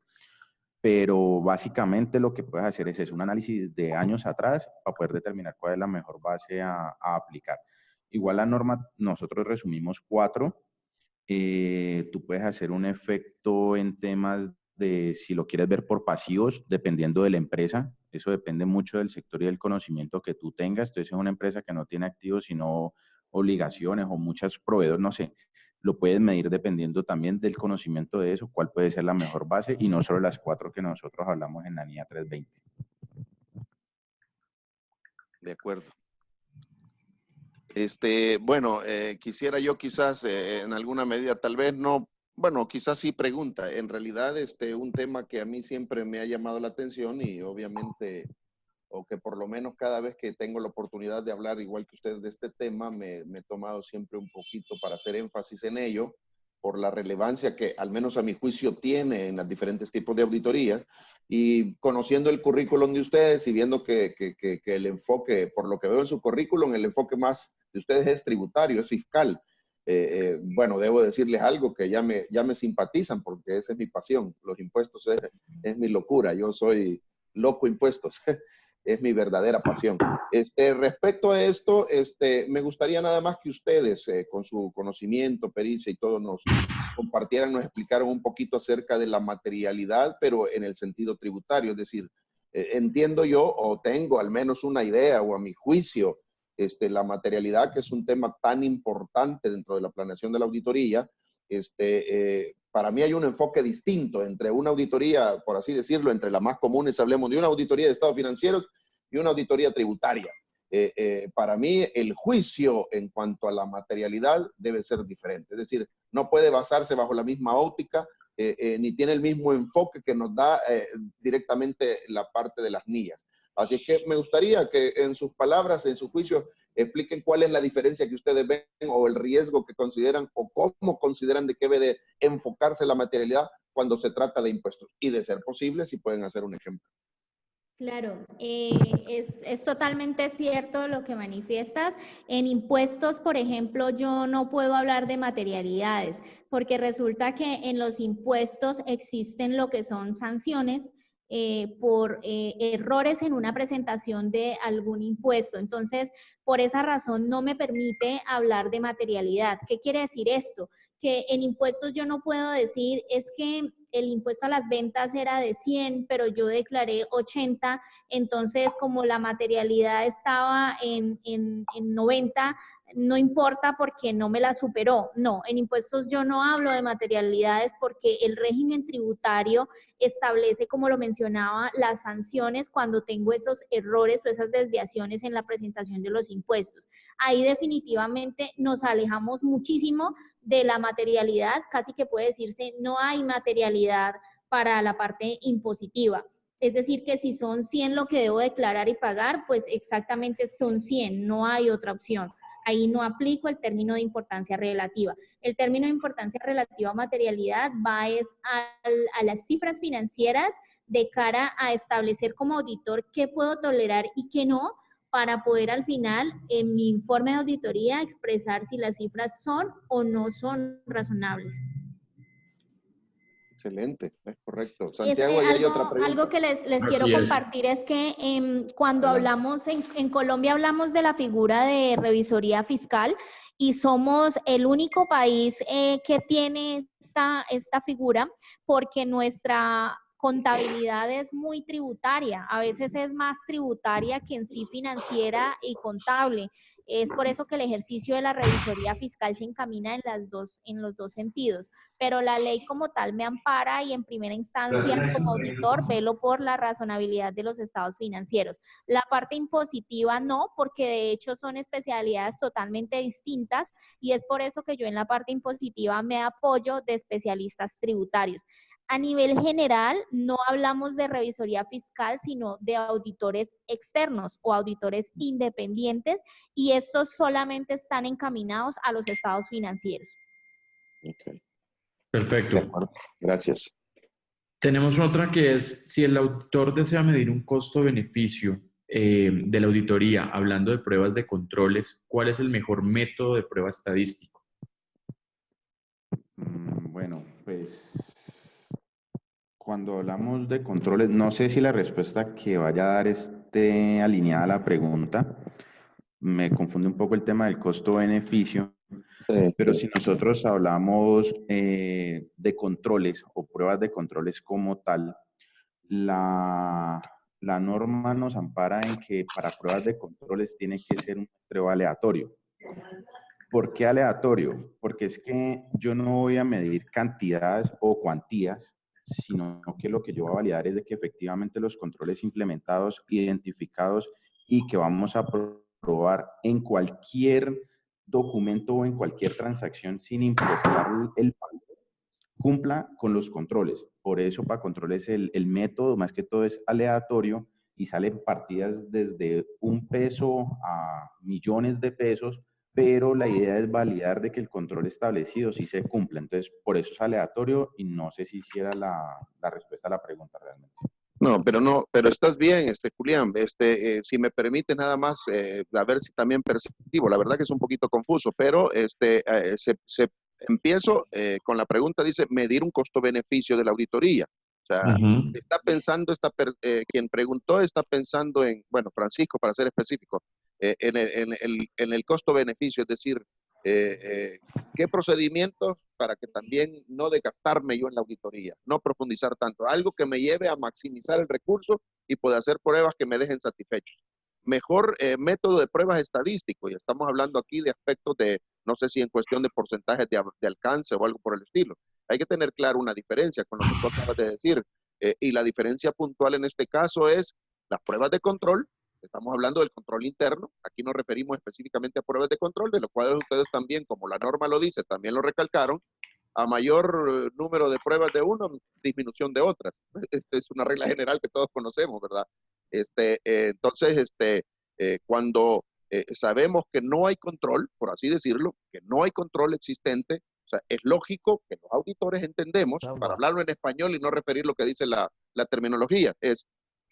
Pero básicamente lo que puedes hacer es un análisis de años atrás para poder determinar cuál es la mejor base a aplicar. Igual la norma, nosotros resumimos 4. Tú puedes hacer un efecto en temas de si lo quieres ver por pasivos, dependiendo de la empresa. Eso depende mucho del sector y del conocimiento que tú tengas. Entonces, es una empresa que no tiene activos, sino obligaciones o muchos proveedores, no sé. Lo puedes medir dependiendo también del conocimiento de eso, cuál puede ser la mejor base y no solo las 4 que nosotros hablamos en la NIA 320. De acuerdo. Bueno, quisiera yo quizás en alguna medida, tal vez no, bueno, quizás sí pregunta. En realidad, un tema que a mí siempre me ha llamado la atención y obviamente, o que por lo menos cada vez que tengo la oportunidad de hablar igual que ustedes de este tema, me he tomado siempre un poquito para hacer énfasis en ello, por la relevancia que al menos a mi juicio tiene en los diferentes tipos de auditorías, y conociendo el currículum de ustedes y viendo que el enfoque, por lo que veo en su currículum, el enfoque más de ustedes es tributario, es fiscal. Bueno, debo decirles algo que ya me simpatizan porque esa es mi pasión. Los impuestos es mi locura. Yo soy loco impuestos. Es mi verdadera pasión. Respecto a esto, me gustaría nada más que ustedes, con su conocimiento, pericia y todo, nos compartieran, nos explicaran un poquito acerca de la materialidad, pero en el sentido tributario. Es decir, entiendo yo, o tengo al menos una idea, o a mi juicio, la materialidad, que es un tema tan importante dentro de la planeación de la auditoría, para mí hay un enfoque distinto entre una auditoría, por así decirlo, entre las más comunes, hablemos de una auditoría de estados financieros y una auditoría tributaria. Para mí el juicio en cuanto a la materialidad debe ser diferente, es decir, no puede basarse bajo la misma óptica, ni tiene el mismo enfoque que nos da directamente la parte de las NIAs. Así es que me gustaría que en sus palabras, en su juicio, expliquen cuál es la diferencia que ustedes ven o el riesgo que consideran o cómo consideran de qué debe de enfocarse la materialidad cuando se trata de impuestos. Y de ser posible, si pueden hacer un ejemplo. Claro, es totalmente cierto lo que manifiestas. En impuestos, por ejemplo, yo no puedo hablar de materialidades, porque resulta que en los impuestos existen lo que son sanciones por errores en una presentación de algún impuesto. Entonces, por esa razón no me permite hablar de materialidad. ¿Qué quiere decir esto? Que en impuestos yo no puedo decir es que el impuesto a las ventas era de 100, pero yo declaré 80, entonces como la materialidad estaba en 90, no importa porque no me la superó. No, en impuestos yo no hablo de materialidades porque el régimen tributario establece, como lo mencionaba, las sanciones cuando tengo esos errores o esas desviaciones en la presentación de los impuestos. Ahí definitivamente nos alejamos muchísimo de la materialidad, casi que puede decirse no hay materialidad para la parte impositiva. Es decir, que si son 100 lo que debo declarar y pagar, pues exactamente son 100, no hay otra opción. Ahí no aplico el término de importancia relativa. El término de importancia relativa a materialidad va a las cifras financieras de cara a establecer como auditor qué puedo tolerar y qué no, para poder al final en mi informe de auditoría expresar si las cifras son o no son razonables. Excelente, es correcto. Santiago, ahí hay otra pregunta. Algo que les quiero compartir es que cuando hablamos, en Colombia hablamos de la figura de revisoría fiscal y somos el único país que tiene esta figura porque nuestra contabilidad es muy tributaria, a veces es más tributaria que en sí financiera y contable. Es por eso que el ejercicio de la revisoría fiscal se encamina en los dos sentidos, pero la ley como tal me ampara y en primera instancia como auditor velo por la razonabilidad de los estados financieros. La parte impositiva no, porque de hecho son especialidades totalmente distintas y es por eso que yo en la parte impositiva me apoyo de especialistas tributarios. A nivel general, no hablamos de revisoría fiscal, sino de auditores externos o auditores independientes, y estos solamente están encaminados a los estados financieros. Okay. Perfecto. Gracias. Tenemos otra que es, si el auditor desea medir un costo-beneficio de la auditoría, hablando de pruebas de controles, ¿cuál es el mejor método de prueba estadístico? Bueno, pues cuando hablamos de controles, no sé si la respuesta que vaya a dar esté alineada a la pregunta. Me confunde un poco el tema del costo-beneficio, pero si nosotros hablamos de controles o pruebas de controles como tal, la norma nos ampara en que para pruebas de controles tiene que ser un muestreo aleatorio. ¿Por qué aleatorio? Porque es que yo no voy a medir cantidades o cuantías, sino que lo que yo voy a validar es de que efectivamente los controles implementados, identificados y que vamos a probar en cualquier documento o en cualquier transacción sin importar el valor, cumpla con los controles. Por eso para controles el método más que todo es aleatorio y salen partidas desde 1 peso a millones de pesos, pero la idea es validar de que el control establecido sí se cumpla. Entonces, por eso es aleatorio y no sé si hiciera la respuesta a la pregunta realmente. No, pero estás bien, Julián. Si me permite nada más, a ver si también percibo. La verdad que es un poquito confuso, pero empiezo con la pregunta, dice, medir un costo-beneficio de la auditoría. O sea, está pensando, quien preguntó está pensando en, bueno, Francisco, para ser específico, en el costo-beneficio, es decir, ¿qué procedimientos para que también no desgastarme yo en la auditoría, no profundizar tanto? Algo que me lleve a maximizar el recurso y poder hacer pruebas que me dejen satisfechos. Mejor método de pruebas estadístico, y estamos hablando aquí de aspectos de, no sé si en cuestión de porcentajes de alcance o algo por el estilo. Hay que tener claro una diferencia con lo que tú acabas de decir, y la diferencia puntual en este caso es las pruebas de control. Estamos hablando del control interno. Aquí nos referimos específicamente a pruebas de control, de lo cual ustedes también, como la norma lo dice, también lo recalcaron. A mayor número de pruebas de uno, disminución de otras. Esta es una regla general que todos conocemos, ¿verdad? Entonces, cuando sabemos que no hay control, por así decirlo, que no hay control existente, o sea, es lógico que los auditores entendemos, para hablarlo en español y no referir lo que dice la terminología,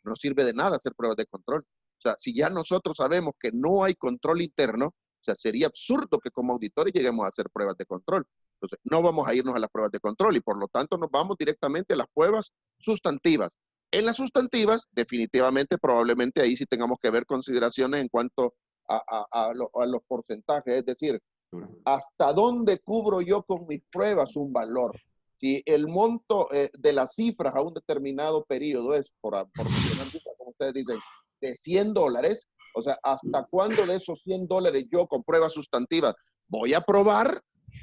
no sirve de nada hacer pruebas de control. O sea, si ya nosotros sabemos que no hay control interno, o sea, sería absurdo que como auditores lleguemos a hacer pruebas de control. Entonces, no vamos a irnos a las pruebas de control y por lo tanto nos vamos directamente a las pruebas sustantivas. En las sustantivas, definitivamente, probablemente ahí sí tengamos que ver consideraciones en cuanto a los porcentajes, es decir, ¿hasta dónde cubro yo con mis pruebas un valor? Si el monto de las cifras a un determinado periodo es, por mencionar, como ustedes dicen, de $100, o sea, ¿hasta cuándo de esos $100 yo con pruebas sustantivas voy a probar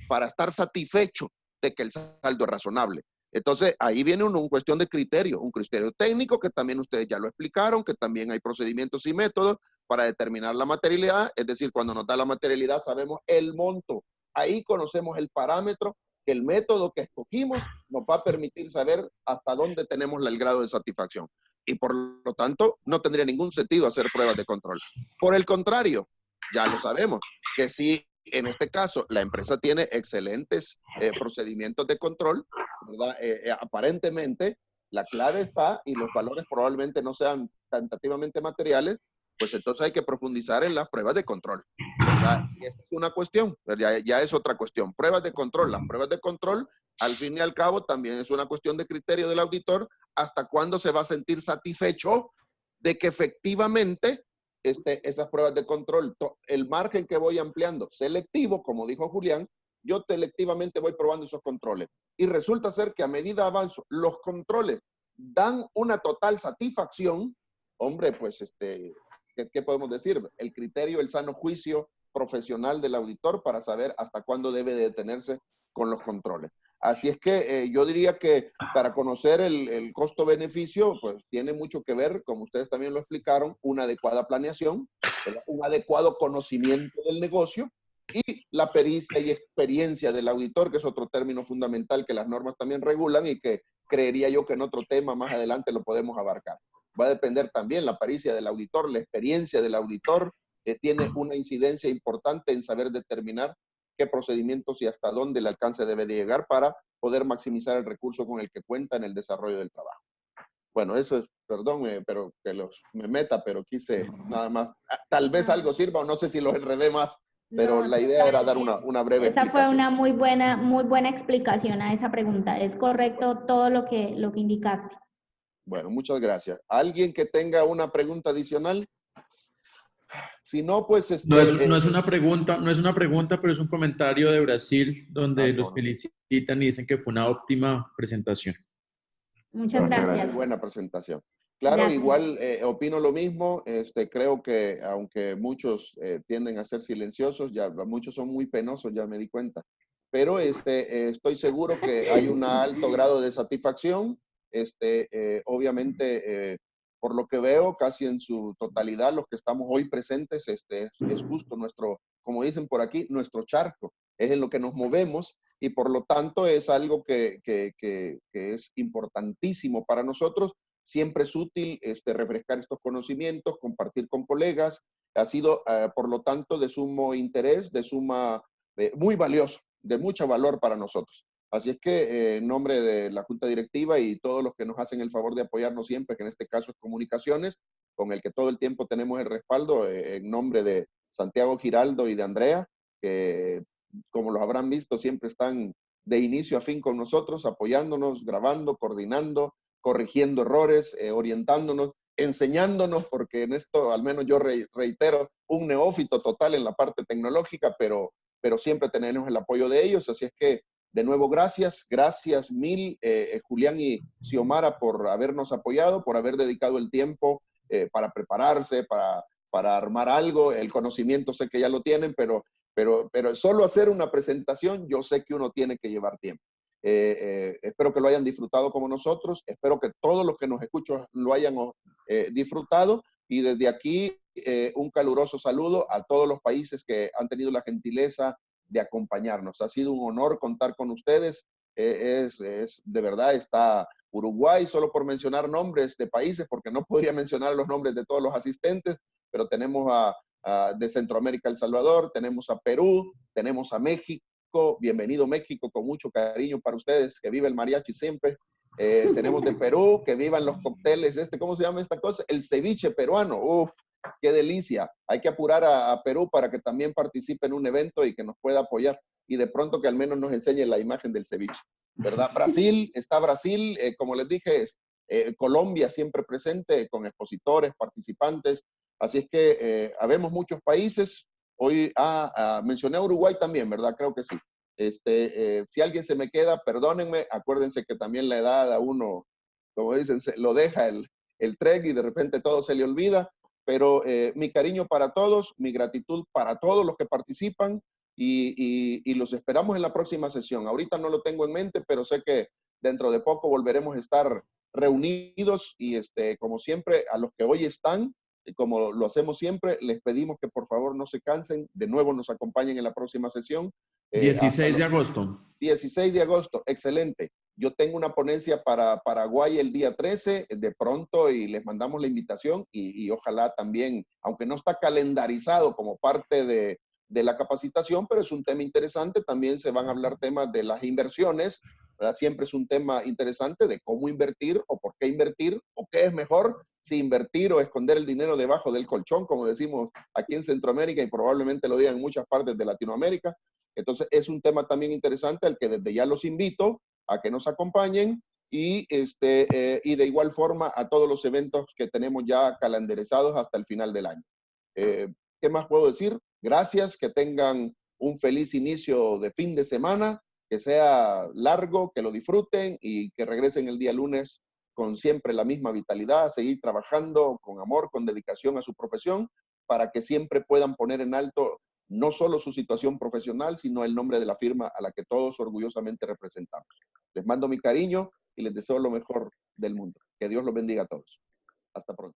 para estar satisfecho de que el saldo es razonable? Entonces, ahí viene una cuestión de criterio, un criterio técnico que también ustedes ya lo explicaron, que también hay procedimientos y métodos para determinar la materialidad, es decir, cuando nos da la materialidad sabemos el monto, ahí conocemos el parámetro, que el método que escogimos nos va a permitir saber hasta dónde tenemos el grado de satisfacción. Y por lo tanto, no tendría ningún sentido hacer pruebas de control. Por el contrario, ya lo sabemos, que si en este caso la empresa tiene excelentes procedimientos de control, ¿verdad? Aparentemente, la clave está y los valores probablemente no sean tentativamente materiales, pues entonces hay que profundizar en las pruebas de control, ¿verdad? Y esta es una cuestión, ya es otra cuestión. Pruebas de control, las pruebas de control, al fin y al cabo, también es una cuestión de criterio del auditor, hasta cuándo se va a sentir satisfecho de que efectivamente esas pruebas de control, el margen que voy ampliando, selectivo, como dijo Julián, yo selectivamente voy probando esos controles. Y resulta ser que a medida avanzo, los controles dan una total satisfacción, hombre, pues ¿qué podemos decir? El criterio, el sano juicio profesional del auditor para saber hasta cuándo debe de detenerse con los controles. Así es que yo diría que para conocer el costo-beneficio, pues tiene mucho que ver, como ustedes también lo explicaron, una adecuada planeación, ¿verdad? Un adecuado conocimiento del negocio y la pericia y experiencia del auditor, que es otro término fundamental que las normas también regulan y que creería yo que en otro tema más adelante lo podemos abarcar. Va a depender también la pericia del auditor, la experiencia del auditor, tiene una incidencia importante en saber determinar qué procedimientos y hasta dónde el alcance debe de llegar para poder maximizar el recurso con el que cuenta en el desarrollo del trabajo. Bueno, eso es, perdón, pero que me meta, pero quise nada más. Tal vez algo sirva o no sé si los enredé más, pero No, la idea era dar una breve esa explicación. fue una muy buena explicación a esa pregunta. Es correcto todo lo que indicaste. Bueno, muchas gracias. ¿Alguien que tenga una pregunta adicional? Si no, pues no es una pregunta, pero es un comentario de Brasil donde los felicitan y dicen que fue una óptima presentación. Muchas gracias. Buena presentación. Claro, Gracias. igual opino lo mismo. Creo que aunque muchos tienden a ser silenciosos, ya muchos son muy penosos, ya me di cuenta. Pero estoy seguro que hay un alto grado de satisfacción. Obviamente, por lo que veo, casi en su totalidad, los que estamos hoy presentes, es justo nuestro, como dicen por aquí, nuestro charco. Es en lo que nos movemos y por lo tanto es algo que es importantísimo para nosotros. Siempre es útil refrescar estos conocimientos, compartir con colegas. Ha sido, por lo tanto, de sumo interés, muy valioso, de mucho valor para nosotros. Así es que en nombre de la Junta Directiva y todos los que nos hacen el favor de apoyarnos siempre, que en este caso es Comunicaciones, con el que todo el tiempo tenemos el respaldo, en nombre de Santiago Giraldo y de Andrea, que como los habrán visto, siempre están de inicio a fin con nosotros, apoyándonos, grabando, coordinando, corrigiendo errores, orientándonos, enseñándonos, porque en esto, al menos yo reitero, un neófito total en la parte tecnológica, pero siempre tenemos el apoyo de ellos. Así es que, de nuevo, gracias mil, Julián y Xiomara, por habernos apoyado, por haber dedicado el tiempo para prepararse, para armar algo. El conocimiento sé que ya lo tienen, pero solo hacer una presentación, yo sé que uno tiene que llevar tiempo. Espero que lo hayan disfrutado como nosotros, espero que todos los que nos escuchan lo hayan disfrutado, y desde aquí un caluroso saludo a todos los países que han tenido la gentileza de acompañarnos. Ha sido un honor contar con ustedes. De verdad, está Uruguay, solo por mencionar nombres de países, porque no podría mencionar los nombres de todos los asistentes, pero tenemos de Centroamérica, El Salvador, tenemos a Perú, tenemos a México. Bienvenido México, con mucho cariño para ustedes, que vive el mariachi siempre. Tenemos de Perú, que vivan los cócteles, ¿cómo se llama esta cosa? El ceviche peruano. Uf, qué delicia. Hay que apurar a Perú para que también participe en un evento y que nos pueda apoyar, y de pronto que al menos nos enseñe la imagen del ceviche, ¿verdad? Brasil, como les dije, Colombia siempre presente con expositores, participantes. Así es que habemos muchos países. Hoy mencioné a Uruguay también, ¿verdad? Creo que sí. Si alguien se me queda, perdónenme, acuérdense que también la edad a uno, como dicen, lo deja el tren y de repente todo se le olvida, pero mi cariño para todos, mi gratitud para todos los que participan y los esperamos en la próxima sesión. Ahorita no lo tengo en mente, pero sé que dentro de poco volveremos a estar reunidos y como siempre, a los que hoy están, como lo hacemos siempre, les pedimos que por favor no se cansen, de nuevo nos acompañen en la próxima sesión. 16 de agosto. 16 de agosto, excelente. Yo tengo una ponencia para Paraguay el día 13 de pronto y les mandamos la invitación y ojalá también, aunque no está calendarizado como parte de la capacitación, pero es un tema interesante, también se van a hablar temas de las inversiones, ¿verdad? Siempre es un tema interesante de cómo invertir o por qué invertir o qué es mejor, si invertir o esconder el dinero debajo del colchón, como decimos aquí en Centroamérica y probablemente lo digan en muchas partes de Latinoamérica. Entonces es un tema también interesante al que desde ya los invito a que nos acompañen y de igual forma a todos los eventos que tenemos ya calendarizados hasta el final del año. ¿Qué más puedo decir? Gracias, que tengan un feliz inicio de fin de semana, que sea largo, que lo disfruten y que regresen el día lunes con siempre la misma vitalidad, seguir trabajando con amor, con dedicación a su profesión, para que siempre puedan poner en alto no solo su situación profesional, sino el nombre de la firma a la que todos orgullosamente representamos. Les mando mi cariño y les deseo lo mejor del mundo. Que Dios los bendiga a todos. Hasta pronto.